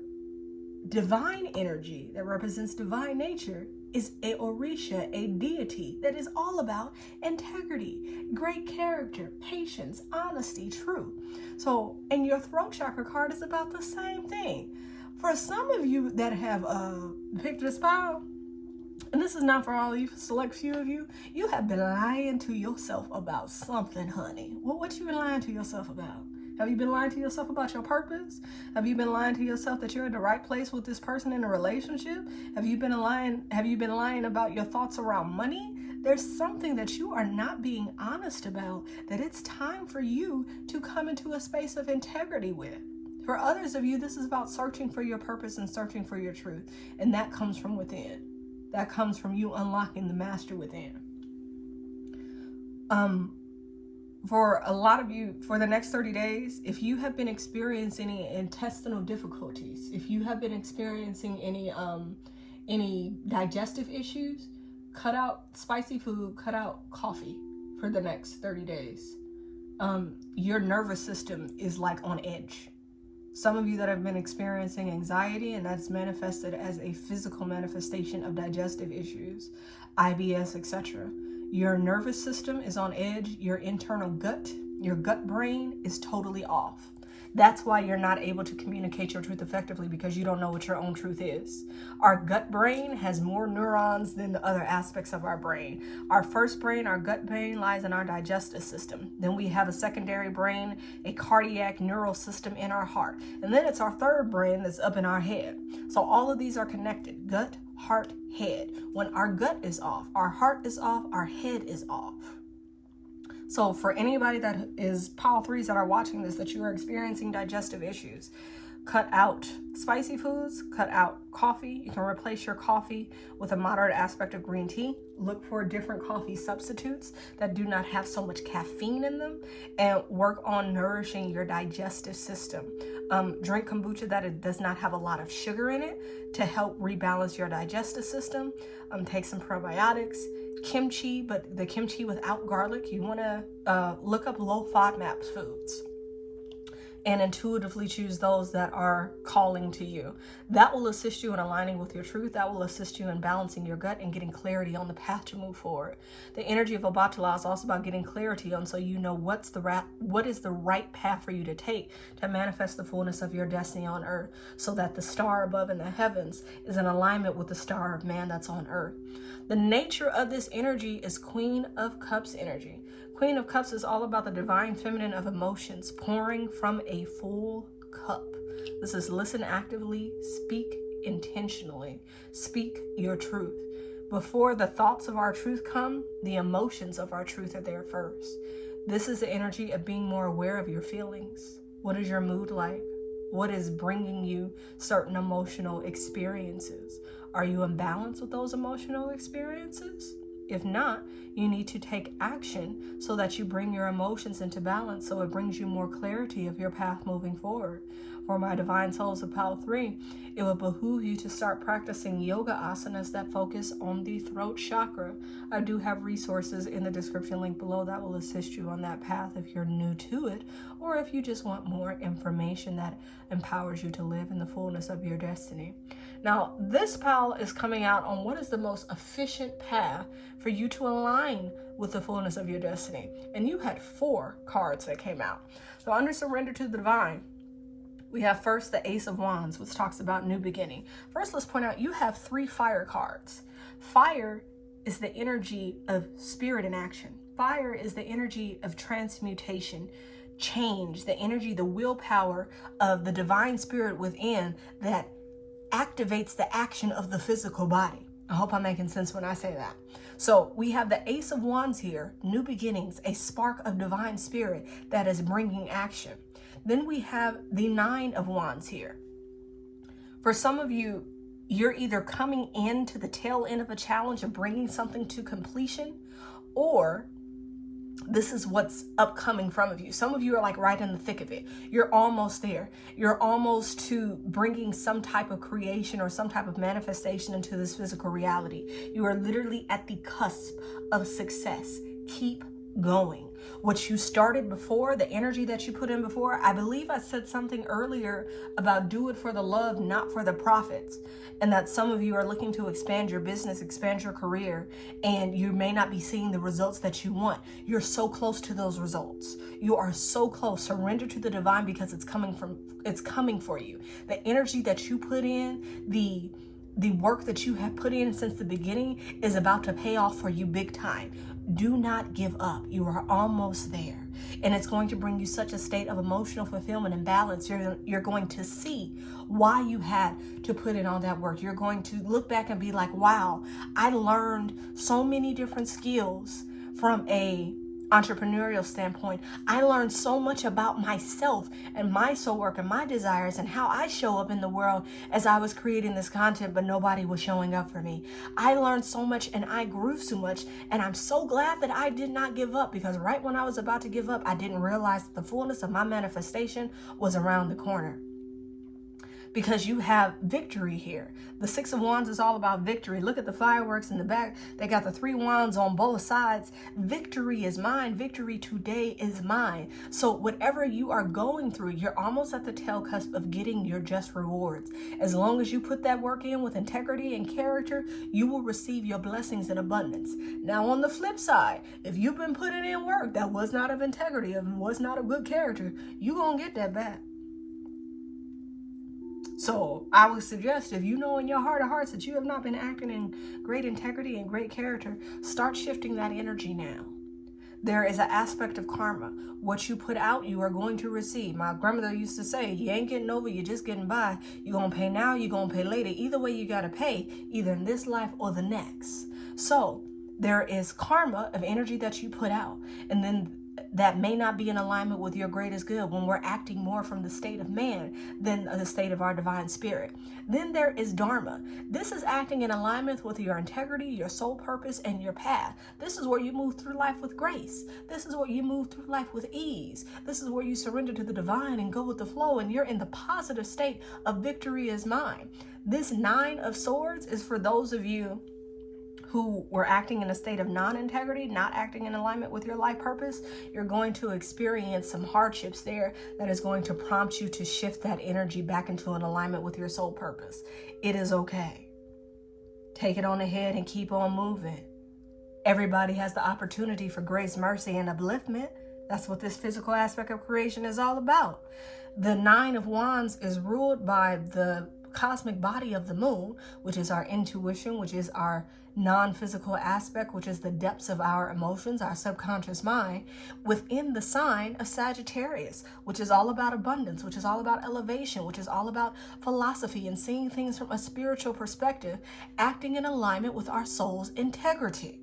divine energy that represents divine nature is a Orisha, a deity that is all about integrity, great character, patience, honesty, truth. So, and your throat chakra card is about the same thing. For some of you that have picked this pile, and this is not for all of you, select few of you, you have been lying to yourself about something, honey. Well, what you been lying to yourself about? Have you been lying to yourself about your purpose? Have you been lying to yourself that you're in the right place with this person in a relationship? Have you been lying about your thoughts around money? There's something that you are not being honest about that it's time for you to come into a space of integrity with. For others of you, this is about searching for your purpose and searching for your truth. And that comes from within. That comes from you unlocking the master within. For a lot of you, for the next 30 days, if you have been experiencing any intestinal difficulties, if you have been experiencing any digestive issues, cut out spicy food, cut out coffee for the next 30 days. Your nervous system is like on edge. Some of you that have been experiencing anxiety, and that's manifested as a physical manifestation of digestive issues, IBS, etc. Your nervous system is on edge. Your internal gut, your gut brain is totally off. That's why you're not able to communicate your truth effectively, because you don't know what your own truth is. Our gut brain has more neurons than the other aspects of our brain. Our first brain, our gut brain, lies in our digestive system. Then we have a secondary brain, a cardiac neural system in our heart. And then it's our third brain that's up in our head. So all of these are connected: gut, heart, head. When our gut is off, our heart is off, our head is off. So for anybody that is pile threes that are watching this, that you are experiencing digestive issues, cut out spicy foods, cut out coffee. You can replace your coffee with a moderate aspect of green tea. Look for different coffee substitutes that do not have so much caffeine in them, and work on nourishing your digestive system. Drink kombucha that it does not have a lot of sugar in it to help rebalance your digestive system. Take some probiotics. Kimchi, but the kimchi without garlic. You want to look up low FODMAP foods and intuitively choose those that are calling to you. That will assist you in aligning with your truth. That will assist you in balancing your gut and getting clarity on the path to move forward. The energy of Obatala is also about getting clarity on, so you know what is the right path for you to take to manifest the fullness of your destiny on earth, so that the star above in the heavens is in alignment with the star of man that's on earth. The nature of this energy is Queen of Cups energy. Queen of Cups is all about the divine feminine of emotions, pouring from a full cup. This is listen actively, speak intentionally, speak your truth. Before the thoughts of our truth come, the emotions of our truth are there first. This is the energy of being more aware of your feelings. What is your mood like? What is bringing you certain emotional experiences? Are you in balance with those emotional experiences? If not, you need to take action so that you bring your emotions into balance, so it brings you more clarity of your path moving forward. For my divine souls of Pile 3, it would behoove you to start practicing yoga asanas that focus on the throat chakra. I do have resources in the description link below that will assist you on that path if you're new to it, or if you just want more information that empowers you to live in the fullness of your destiny. Now, this pile is coming out on what is the most efficient path for you to align with the fullness of your destiny. And you had 4 cards that came out. So under Surrender to the Divine, we have first the Ace of Wands, which talks about new beginning. First, let's point out you have 3 fire cards. Fire is the energy of spirit in action. Fire is the energy of transmutation, change, the energy, the willpower of the divine spirit within that activates the action of the physical body. I hope I'm making sense when I say that. So we have the Ace of Wands here, new beginnings, a spark of divine spirit that is bringing action. Then we have the 9 of Wands here. For some of you, you're either coming into the tail end of a challenge of bringing something to completion, or this is what's upcoming from of you. Some of you are like right in the thick of it. You're almost there. You're almost to bringing some type of creation or some type of manifestation into this physical reality. You are literally at the cusp of success. Keep going. What you started before, the energy that you put in before, I believe I said something earlier about do it for the love, not for the profits. And that some of you are looking to expand your business, expand your career, and you may not be seeing the results that you want. You're so close to those results. You are so close. Surrender to the divine, because it's coming for you. The energy that you put in, the work that you have put in since the beginning is about to pay off for you big time. Do not give up. You are almost there. And it's going to bring you such a state of emotional fulfillment and balance. You're going to see why you had to put in all that work. You're going to look back and be like, wow, I learned so many different skills from a entrepreneurial standpoint. I learned so much about myself and my soul work and my desires and how I show up in the world as I was creating this content, but nobody was showing up for me. I learned so much and I grew so much, and I'm so glad that I did not give up, because right when I was about to give up, I didn't realize that the fullness of my manifestation was around the corner. Because you have victory here. The Six of Wands is all about victory. Look at the fireworks in the back. They got the 3 wands on both sides. Victory is mine. Victory today is mine. So whatever you are going through, you're almost at the tail cusp of getting your just rewards. As long as you put that work in with integrity and character, you will receive your blessings in abundance. Now on the flip side, if you've been putting in work that was not of integrity, and was not of good character, you're going to get that back. So I would suggest, if you know in your heart of hearts that you have not been acting in great integrity and great character, start shifting that energy now. There is an aspect of karma. What you put out, you are going to receive. My grandmother used to say, you ain't getting over, you're just getting by. You're going to pay now, you're going to pay later. Either way, you got to pay, either in this life or the next. So there is karma of energy that you put out. And then that may not be in alignment with your greatest good when we're acting more from the state of man than the state of our divine spirit. Then there is dharma. This is acting in alignment with your integrity, your soul purpose, and your path. This is where you move through life with grace. This is where you move through life with ease. This is where you surrender to the divine and go with the flow, and you're in the positive state of victory is mine. This 9 of Swords is for those of you who were acting in a state of non-integrity, not acting in alignment with your life purpose. You're going to experience some hardships there that is going to prompt you to shift that energy back into an alignment with your soul purpose. It is okay. Take it on ahead and keep on moving. Everybody has the opportunity for grace, mercy, and upliftment. That's what this physical aspect of creation is all about. The 9 of Wands is ruled by the cosmic body of the moon, which is our intuition, which is our non-physical aspect, which is the depths of our emotions, our subconscious mind, within the sign of Sagittarius, which is all about abundance, which is all about elevation, which is all about philosophy and seeing things from a spiritual perspective, acting in alignment with our soul's integrity.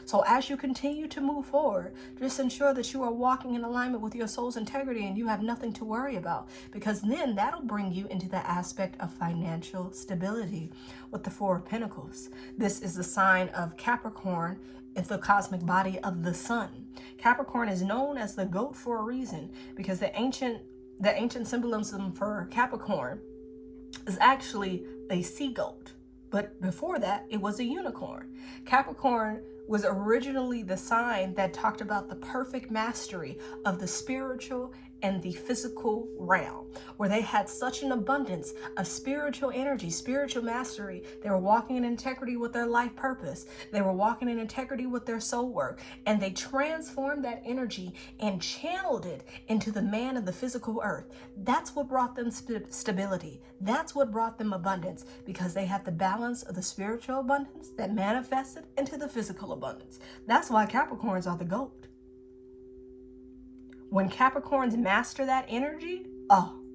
So as you continue to move forward, just ensure that you are walking in alignment with your soul's integrity and you have nothing to worry about, because then that'll bring you into the aspect of financial stability with the 4 of Pentacles. This is the sign of Capricorn. It's the cosmic body of the sun. Capricorn is known as the goat for a reason, because the ancient symbolism for Capricorn is actually a sea goat. But before that, it was a unicorn. Capricorn was originally the sign that talked about the perfect mastery of the spiritual and the physical realm, where they had such an abundance of spiritual energy, spiritual mastery. They were walking in integrity with their life purpose. They were walking in integrity with their soul work, and they transformed that energy and channeled it into the man of the physical earth. That's what brought them stability. That's what brought them abundance, because they had the balance of the spiritual abundance that manifested into the physical abundance. That's why Capricorns are the GOAT. When Capricorns master that energy,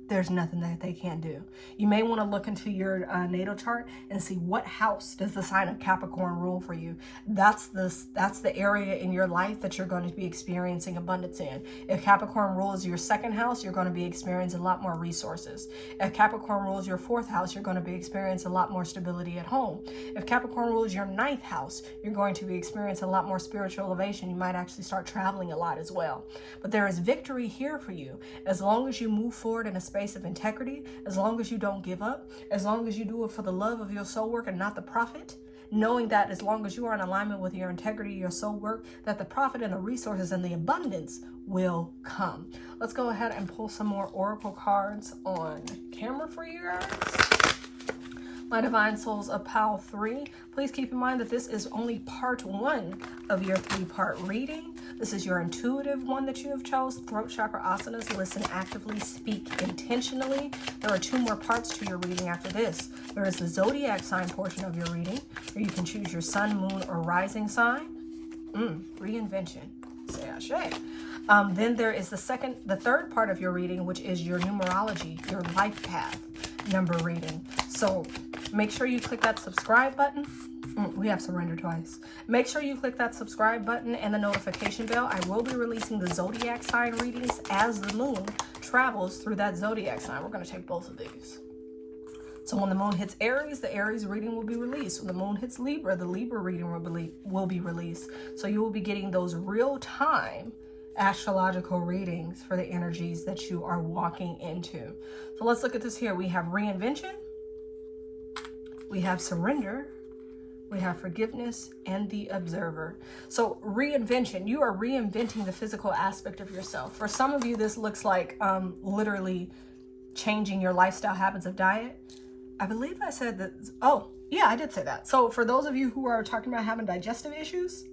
there's nothing that they can't do. You may want to look into your natal chart and see what house does the sign of Capricorn rule for you. That's the area in your life that you're going to be experiencing abundance in. If Capricorn rules your second house, you're going to be experiencing a lot more resources. If Capricorn rules your fourth house, you're going to be experiencing a lot more stability at home. If Capricorn rules your ninth house, you're going to be experiencing a lot more spiritual elevation. You might actually start traveling a lot as well. But there is victory here for you as long as you move forward in a space of integrity, as long as you don't give up, as long as you do it for the love of your soul work and not the profit, knowing that as long as you are in alignment with your integrity, your soul work, that the profit and the resources and the abundance will come. Let's go ahead and pull some more oracle cards on camera for you guys. My divine souls of Pal 3, please keep in mind that this is only part 1 of your 3-part reading. This is your intuitive one that you have chose. Throat chakra asanas, listen actively, speak intentionally. There are 2 more parts to your reading after this. There is the zodiac sign portion of your reading, where you can choose your sun, moon, or rising sign. Reinvention. Say ashe. Then there is the third part of your reading, which is your numerology, your life path number reading. So make sure you click that subscribe button. We have surrender twice. Make sure you click that subscribe button and the notification bell. I will be releasing the zodiac sign readings as the moon travels through that zodiac sign. We're going to take both of these. So when the moon hits Aries, the Aries reading will be released. When the moon hits Libra, the Libra reading will be released. So you will be getting those real-time astrological readings for the energies that you are walking into. So let's look at this here. We have reinvention, we have surrender, we have forgiveness, and the observer. So reinvention, you are reinventing the physical aspect of yourself. For some of you, this looks like literally changing your lifestyle habits of diet. I believe I said that. Oh, yeah, I did say that. So for those of you who are talking about having digestive issues,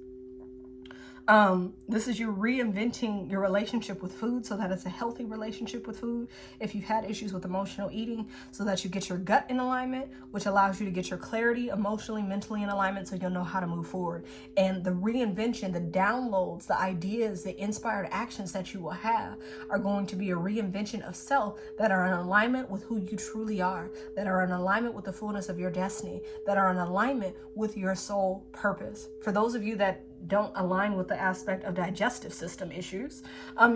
this is you reinventing your relationship with food so that it's a healthy relationship with food. If you've had issues with emotional eating, so that you get your gut in alignment, which allows you to get your clarity emotionally, mentally in alignment, so you'll know how to move forward. And the reinvention, the downloads, the ideas, the inspired actions that you will have are going to be a reinvention of self that are in alignment with who you truly are, that are in alignment with the fullness of your destiny, that are in alignment with your soul purpose. For those of you that don't align with the aspect of digestive system issues,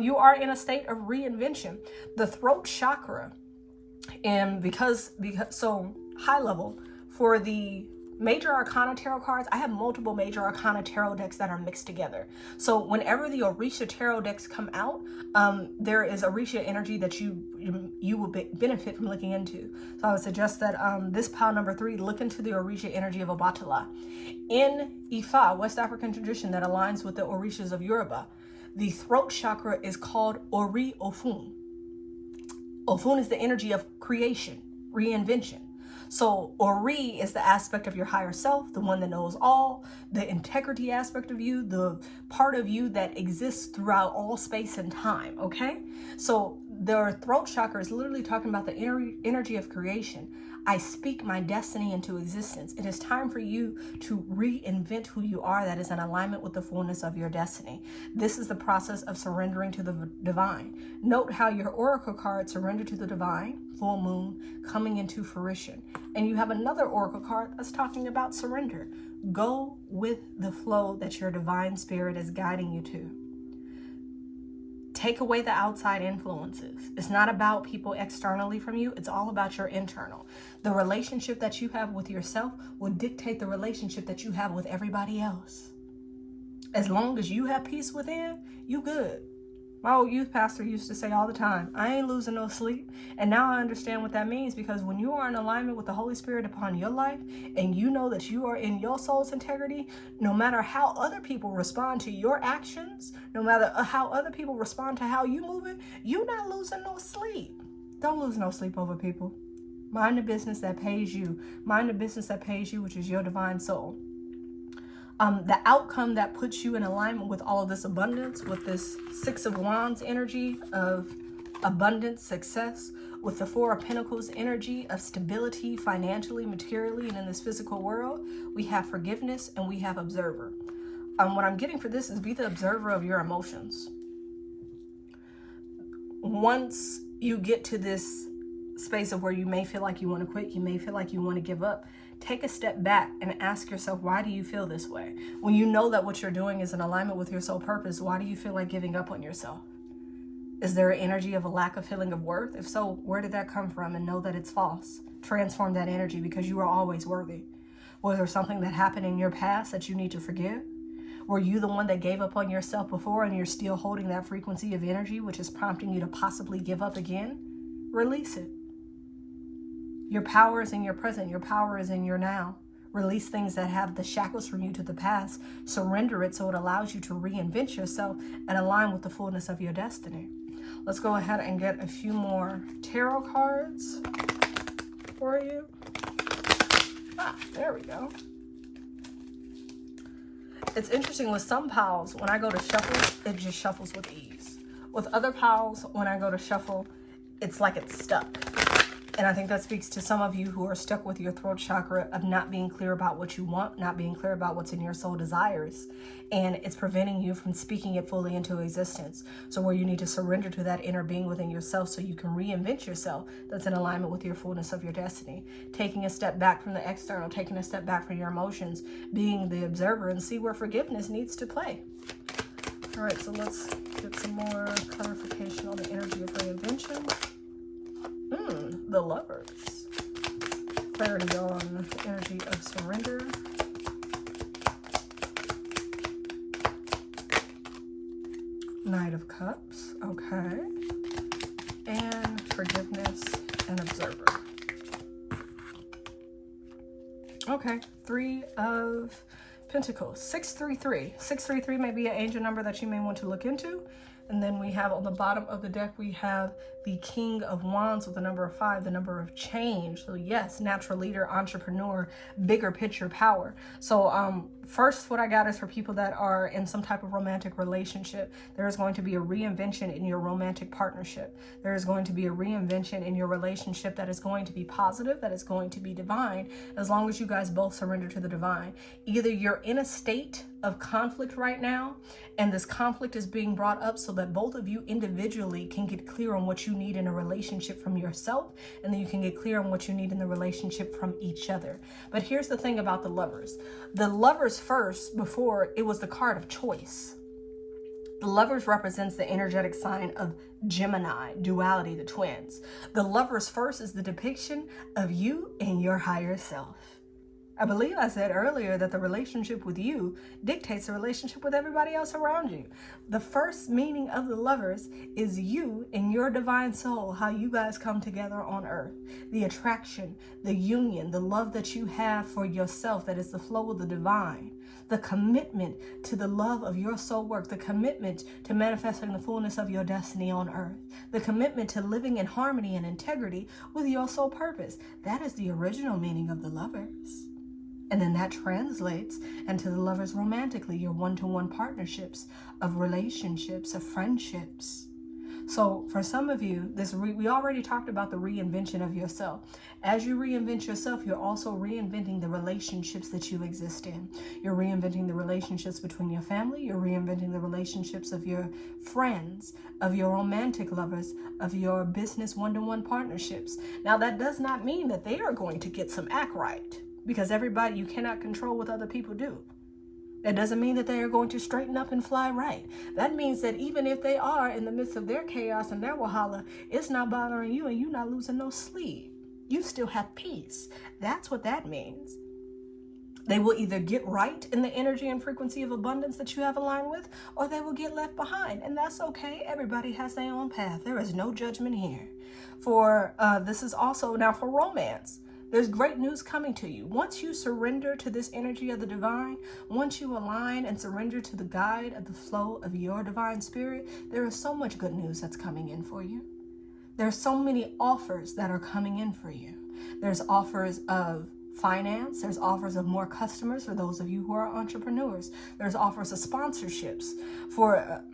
you are in a state of reinvention. The throat chakra, and because so high level, for the major arcana tarot cards, I have multiple major arcana tarot decks that are mixed together. So whenever the Orisha tarot decks come out, there is Orisha energy that you will benefit from looking into. So I would suggest that this pile number 3, look into the Orisha energy of Obatala. In Ifa, West African tradition that aligns with the Orishas of Yoruba, the throat chakra is called Ori Ofun. Ofun is the energy of creation, reinvention. So Ori is the aspect of your higher self, the one that knows all, the integrity aspect of you, the part of you that exists throughout all space and time, okay? So the throat chakra is literally talking about the energy of creation. I speak my destiny into existence. It is time for you to reinvent who you are that is in alignment with the fullness of your destiny. This is the process of surrendering to the divine. Note how your oracle card, surrender to the divine, full moon, coming into fruition. And you have another oracle card that's talking about surrender. Go with the flow that your divine spirit is guiding you to. Take away the outside influences. It's not about people externally from you. It's all about your internal. The relationship that you have with yourself will dictate the relationship that you have with everybody else. As long as you have peace within, you good. My old youth pastor used to say all the time, I ain't losing no sleep. And now I understand what that means, because when you are in alignment with the Holy Spirit upon your life, and you know that you are in your soul's integrity, no matter how other people respond to your actions, no matter how other people respond to how you move it, you're not losing no sleep. Don't lose no sleep over people. Mind the business that pays you. Mind the business that pays you, which is your divine soul. The outcome that puts you in alignment with all of this abundance, with this 6 of Wands energy of abundance, success, with the 4 of Pentacles energy of stability financially, materially, and in this physical world, we have forgiveness and we have observer. What I'm getting for this is be the observer of your emotions. Once you get to this space of where you may feel like you want to quit, you may feel like you want to give up, take a step back and ask yourself, why do you feel this way? When you know that what you're doing is in alignment with your soul purpose, why do you feel like giving up on yourself? Is there an energy of a lack of feeling of worth? If so, where did that come from? And know that it's false. Transform that energy, because you are always worthy. Was there something that happened in your past that you need to forgive? Were you the one that gave up on yourself before and you're still holding that frequency of energy, which is prompting you to possibly give up again? Release it. Your power is in your present. Your power is in your now. Release things that have the shackles from you to the past. Surrender it so it allows you to reinvent yourself and align with the fullness of your destiny. Let's go ahead and get a few more tarot cards for you. There we go. It's interesting with some piles, when I go to shuffle, it just shuffles with ease. With other piles, when I go to shuffle, it's like it's stuck. And I think that speaks to some of you who are stuck with your throat chakra of not being clear about what you want, not being clear about what's in your soul desires. And it's preventing you from speaking it fully into existence. So where you need to surrender to that inner being within yourself so you can reinvent yourself that's in alignment with your fullness of your destiny. Taking a step back from the external, taking a step back from your emotions, being the observer, and see where forgiveness needs to play. All right, so let's get some more clarification on the energy of reinvention. The Lovers. Clarity on the energy of surrender. Knight of Cups. Okay. And forgiveness and observer. Okay. 3 of Pentacles. 633. 633 may be an angel number that you may want to look into. And then we have on the bottom of the deck, we have the King of Wands with the number of 5, the number of change. So yes, natural leader, entrepreneur, bigger picture power. So first, what I got is for people that are in some type of romantic relationship, there is going to be a reinvention in your romantic partnership. There is going to be a reinvention in your relationship that is going to be positive, that is going to be divine, as long as you guys both surrender to the divine. Either you're in a state of conflict right now, and this conflict is being brought up so that both of you individually can get clear on what you need in a relationship from yourself, and then you can get clear on what you need in the relationship from each other. But here's the thing about the Lovers. The Lovers first, before, it was the card of choice. The Lovers represents the energetic sign of Gemini, duality, the twins. The Lovers first is the depiction of you and your higher self. I believe I said earlier that the relationship with you dictates the relationship with everybody else around you. The first meaning of the Lovers is you and your divine soul, how you guys come together on earth. The attraction, the union, the love that you have for yourself, that is the flow of the divine. The commitment to the love of your soul work, the commitment to manifesting the fullness of your destiny on earth, the commitment to living in harmony and integrity with your soul purpose. That is the original meaning of the Lovers. And then that translates into the Lovers romantically, your one-to-one partnerships, of relationships, of friendships. So for some of you, we already talked about the reinvention of yourself. As you reinvent yourself, you're also reinventing the relationships that you exist in. You're reinventing the relationships between your family. You're reinventing the relationships of your friends, of your romantic lovers, of your business one-to-one partnerships. Now, that does not mean that they are going to get some act right, because everybody, you cannot control what other people do. That doesn't mean that they are going to straighten up and fly right. That means that even if they are in the midst of their chaos and their wahala, it's not bothering you and you're not losing no sleep. You still have peace. That's what that means. They will either get right in the energy and frequency of abundance that you have aligned with, or they will get left behind. And that's okay. Everybody has their own path. There is no judgment here. This is also now for romance. There's great news coming to you. Once you surrender to this energy of the divine, once you align and surrender to the guide of the flow of your divine spirit, there is so much good news that's coming in for you. There's so many offers that are coming in for you. There's offers of finance. There's offers of more customers for those of you who are entrepreneurs. There's offers of sponsorships for...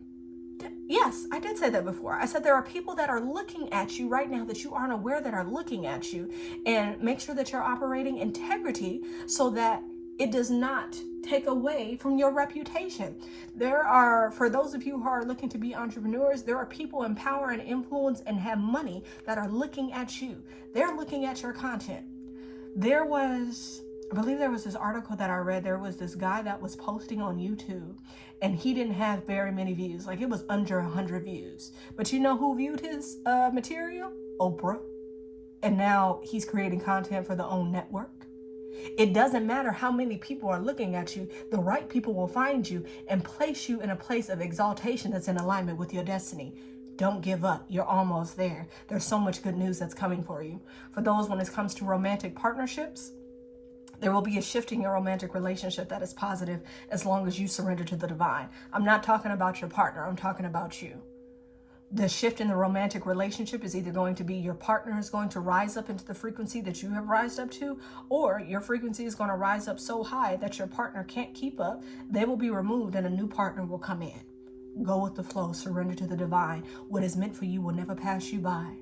Yes, I did say that before. I said there are people that are looking at you right now that you aren't aware that are looking at you, and make sure that you're operating integrity so that It does not take away from your reputation. For those of you who are looking to be entrepreneurs, there are people in power and influence and have money that are looking at you. They're looking at your content. I believe there was this article that I read. There was this guy that was posting on YouTube and he didn't have very many views. Like, it was under 100 views. But you know who viewed his material? Oprah. And now he's creating content for the OWN network. It doesn't matter how many people are looking at you. The right people will find you and place you in a place of exaltation that's in alignment with your destiny. Don't give up. You're almost there. There's so much good news that's coming for you. For those, when it comes to romantic partnerships, there will be a shift in your romantic relationship that is positive as long as you surrender to the divine. I'm not talking about your partner. I'm talking about you. The shift in the romantic relationship is either going to be your partner is going to rise up into the frequency that you have rised up to, or your frequency is going to rise up so high that your partner can't keep up. They will be removed and a new partner will come in. Go with the flow, surrender to the divine. What is meant for you will never pass you by.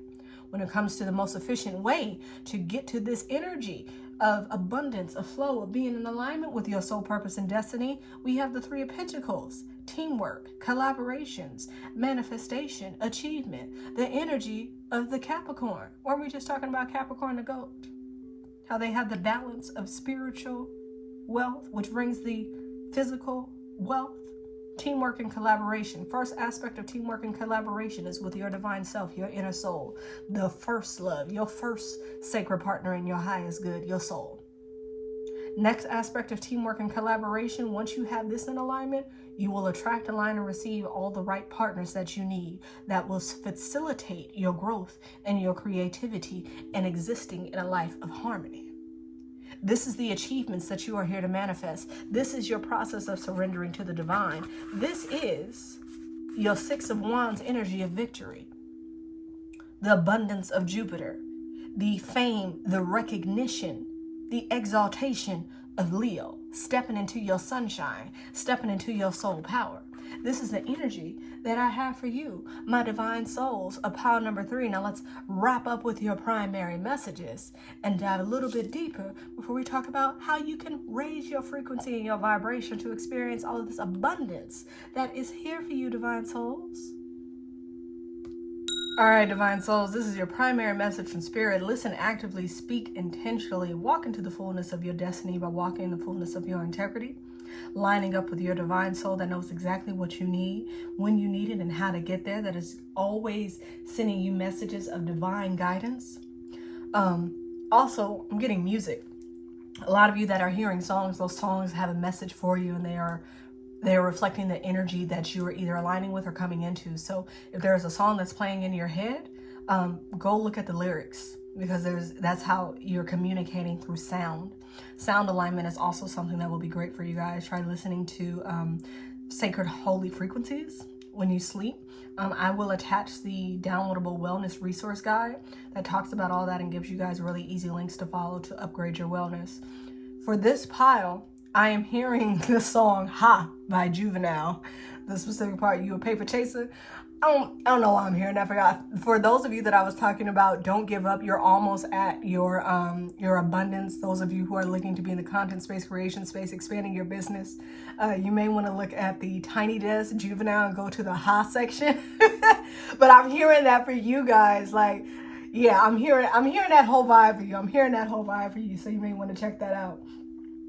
When it comes to the most efficient way to get to this energy of abundance, of flow, of being in alignment with your soul purpose and destiny, we have the Three of Pentacles: teamwork, collaborations, manifestation, achievement, the energy of the Capricorn. Weren't we just talking about Capricorn the goat? How they have the balance of spiritual wealth, which brings the physical wealth. Teamwork and collaboration. First aspect of teamwork and collaboration is with your divine self, your inner soul, the first love, your first sacred partner in your highest good, your soul. Next aspect of teamwork and collaboration, once you have this in alignment, you will attract, align, and receive all the right partners that you need that will facilitate your growth and your creativity and existing in a life of harmony. This is the achievements that you are here to manifest. This is your process of surrendering to the divine. This is your Six of Wands energy of victory, the abundance of Jupiter, the fame, the recognition, the exaltation of Leo, stepping into your sunshine, stepping into your soul power. This is the energy that I have for you, my divine souls, of pile number 3. Now let's wrap up with your primary messages and dive a little bit deeper before we talk about how you can raise your frequency and your vibration to experience all of this abundance that is here for you, divine souls. All right, divine souls, this is your primary message from Spirit. Listen actively, speak intentionally, walk into the fullness of your destiny by walking in the fullness of your integrity, lining up with your divine soul that knows exactly what you need, when you need it, and how to get there, that is always sending you messages of divine guidance. Also, I'm getting music. A lot of you that are hearing songs, those songs have a message for you, and they are reflecting the energy that you are either aligning with or coming into. So if there's a song that's playing in your head, go look at the lyrics, because that's how you're communicating through sound. Sound alignment is also something that will be great for you guys. Try listening to sacred holy frequencies when you sleep. I will attach the downloadable wellness resource guide that talks about all that and gives you guys really easy links to follow to upgrade your wellness. For this pile, I am hearing the song Ha by Juvenile. The specific part, You a Paper Chaser. I don't know why I'm hearing that. I forgot. For those of you that I was talking about, don't give up. You're almost at your abundance. Those of you who are looking to be in the content space, creation space, expanding your business, you may want to look at the Tiny Desk Juvenile and go to the Ha section. But I'm hearing that for you guys. Like, yeah, I'm hearing that whole vibe for you. I'm hearing that whole vibe for you. So you may want to check that out.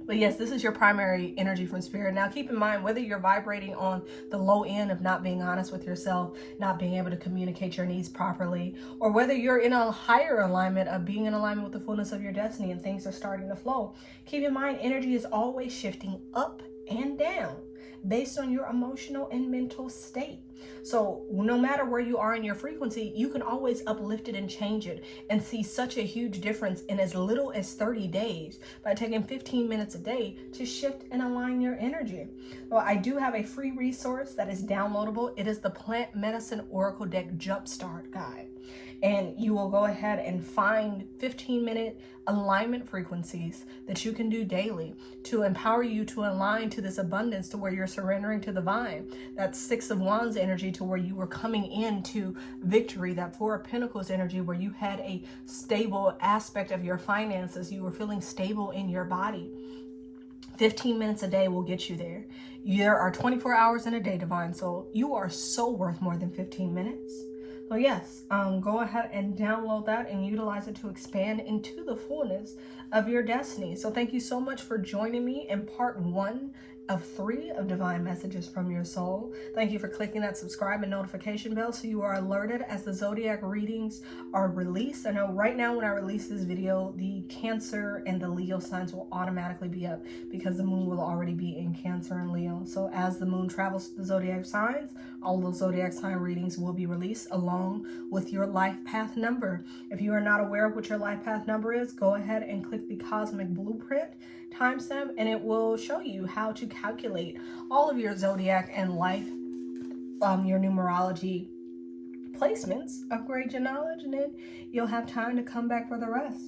But yes, this is your primary energy from Spirit. Now, keep in mind, whether you're vibrating on the low end of not being honest with yourself, not being able to communicate your needs properly, or whether you're in a higher alignment of being in alignment with the fullness of your destiny and things are starting to flow, keep in mind, energy is always shifting up and down based on your emotional and mental state. So no matter where you are in your frequency, you can always uplift it and change it and see such a huge difference in as little as 30 days by taking 15 minutes a day to shift and align your energy. Well, I do have a free resource that is downloadable. It is the Plant Medicine Oracle Deck Jumpstart Guide. And you will go ahead and find 15-minute alignment frequencies that you can do daily to empower you to align to this abundance, to where you're surrendering to the divine. That's Six of Wands energy, to where you were coming into victory. That Four of Pentacles energy, where you had a stable aspect of your finances. You were feeling stable in your body. 15 minutes a day will get you there. There are 24 hours in a day, Divine Soul. You are so worth more than 15 minutes. So yes, go ahead and download that and utilize it to expand into the fullness of your destiny. So thank you so much for joining me in part 1 of 3 of Divine Messages from Your Soul. Thank you for clicking that subscribe and notification bell so you are alerted as the zodiac readings are released. I know right now when I release this video, the Cancer and the Leo signs will automatically be up because the moon will already be in Cancer and Leo. So as the moon travels to the zodiac signs, all those zodiac sign readings will be released along with your life path number. If you are not aware of what your life path number is, go ahead and click the Cosmic Blueprint timestamp and it will show you how to calculate all of your zodiac and life, your numerology placements. Upgrade your knowledge and then you'll have time to come back for the rest.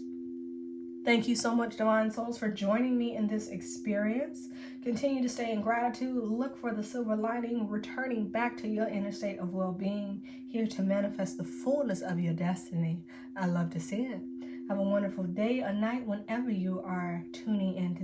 Thank you so much, Divine Souls, for joining me in this experience. Continue to stay in gratitude. Look for the silver lining, returning back to your inner state of well-being, here to manifest the fullness of your destiny. I love to see it. Have a wonderful day or night whenever you are tuning in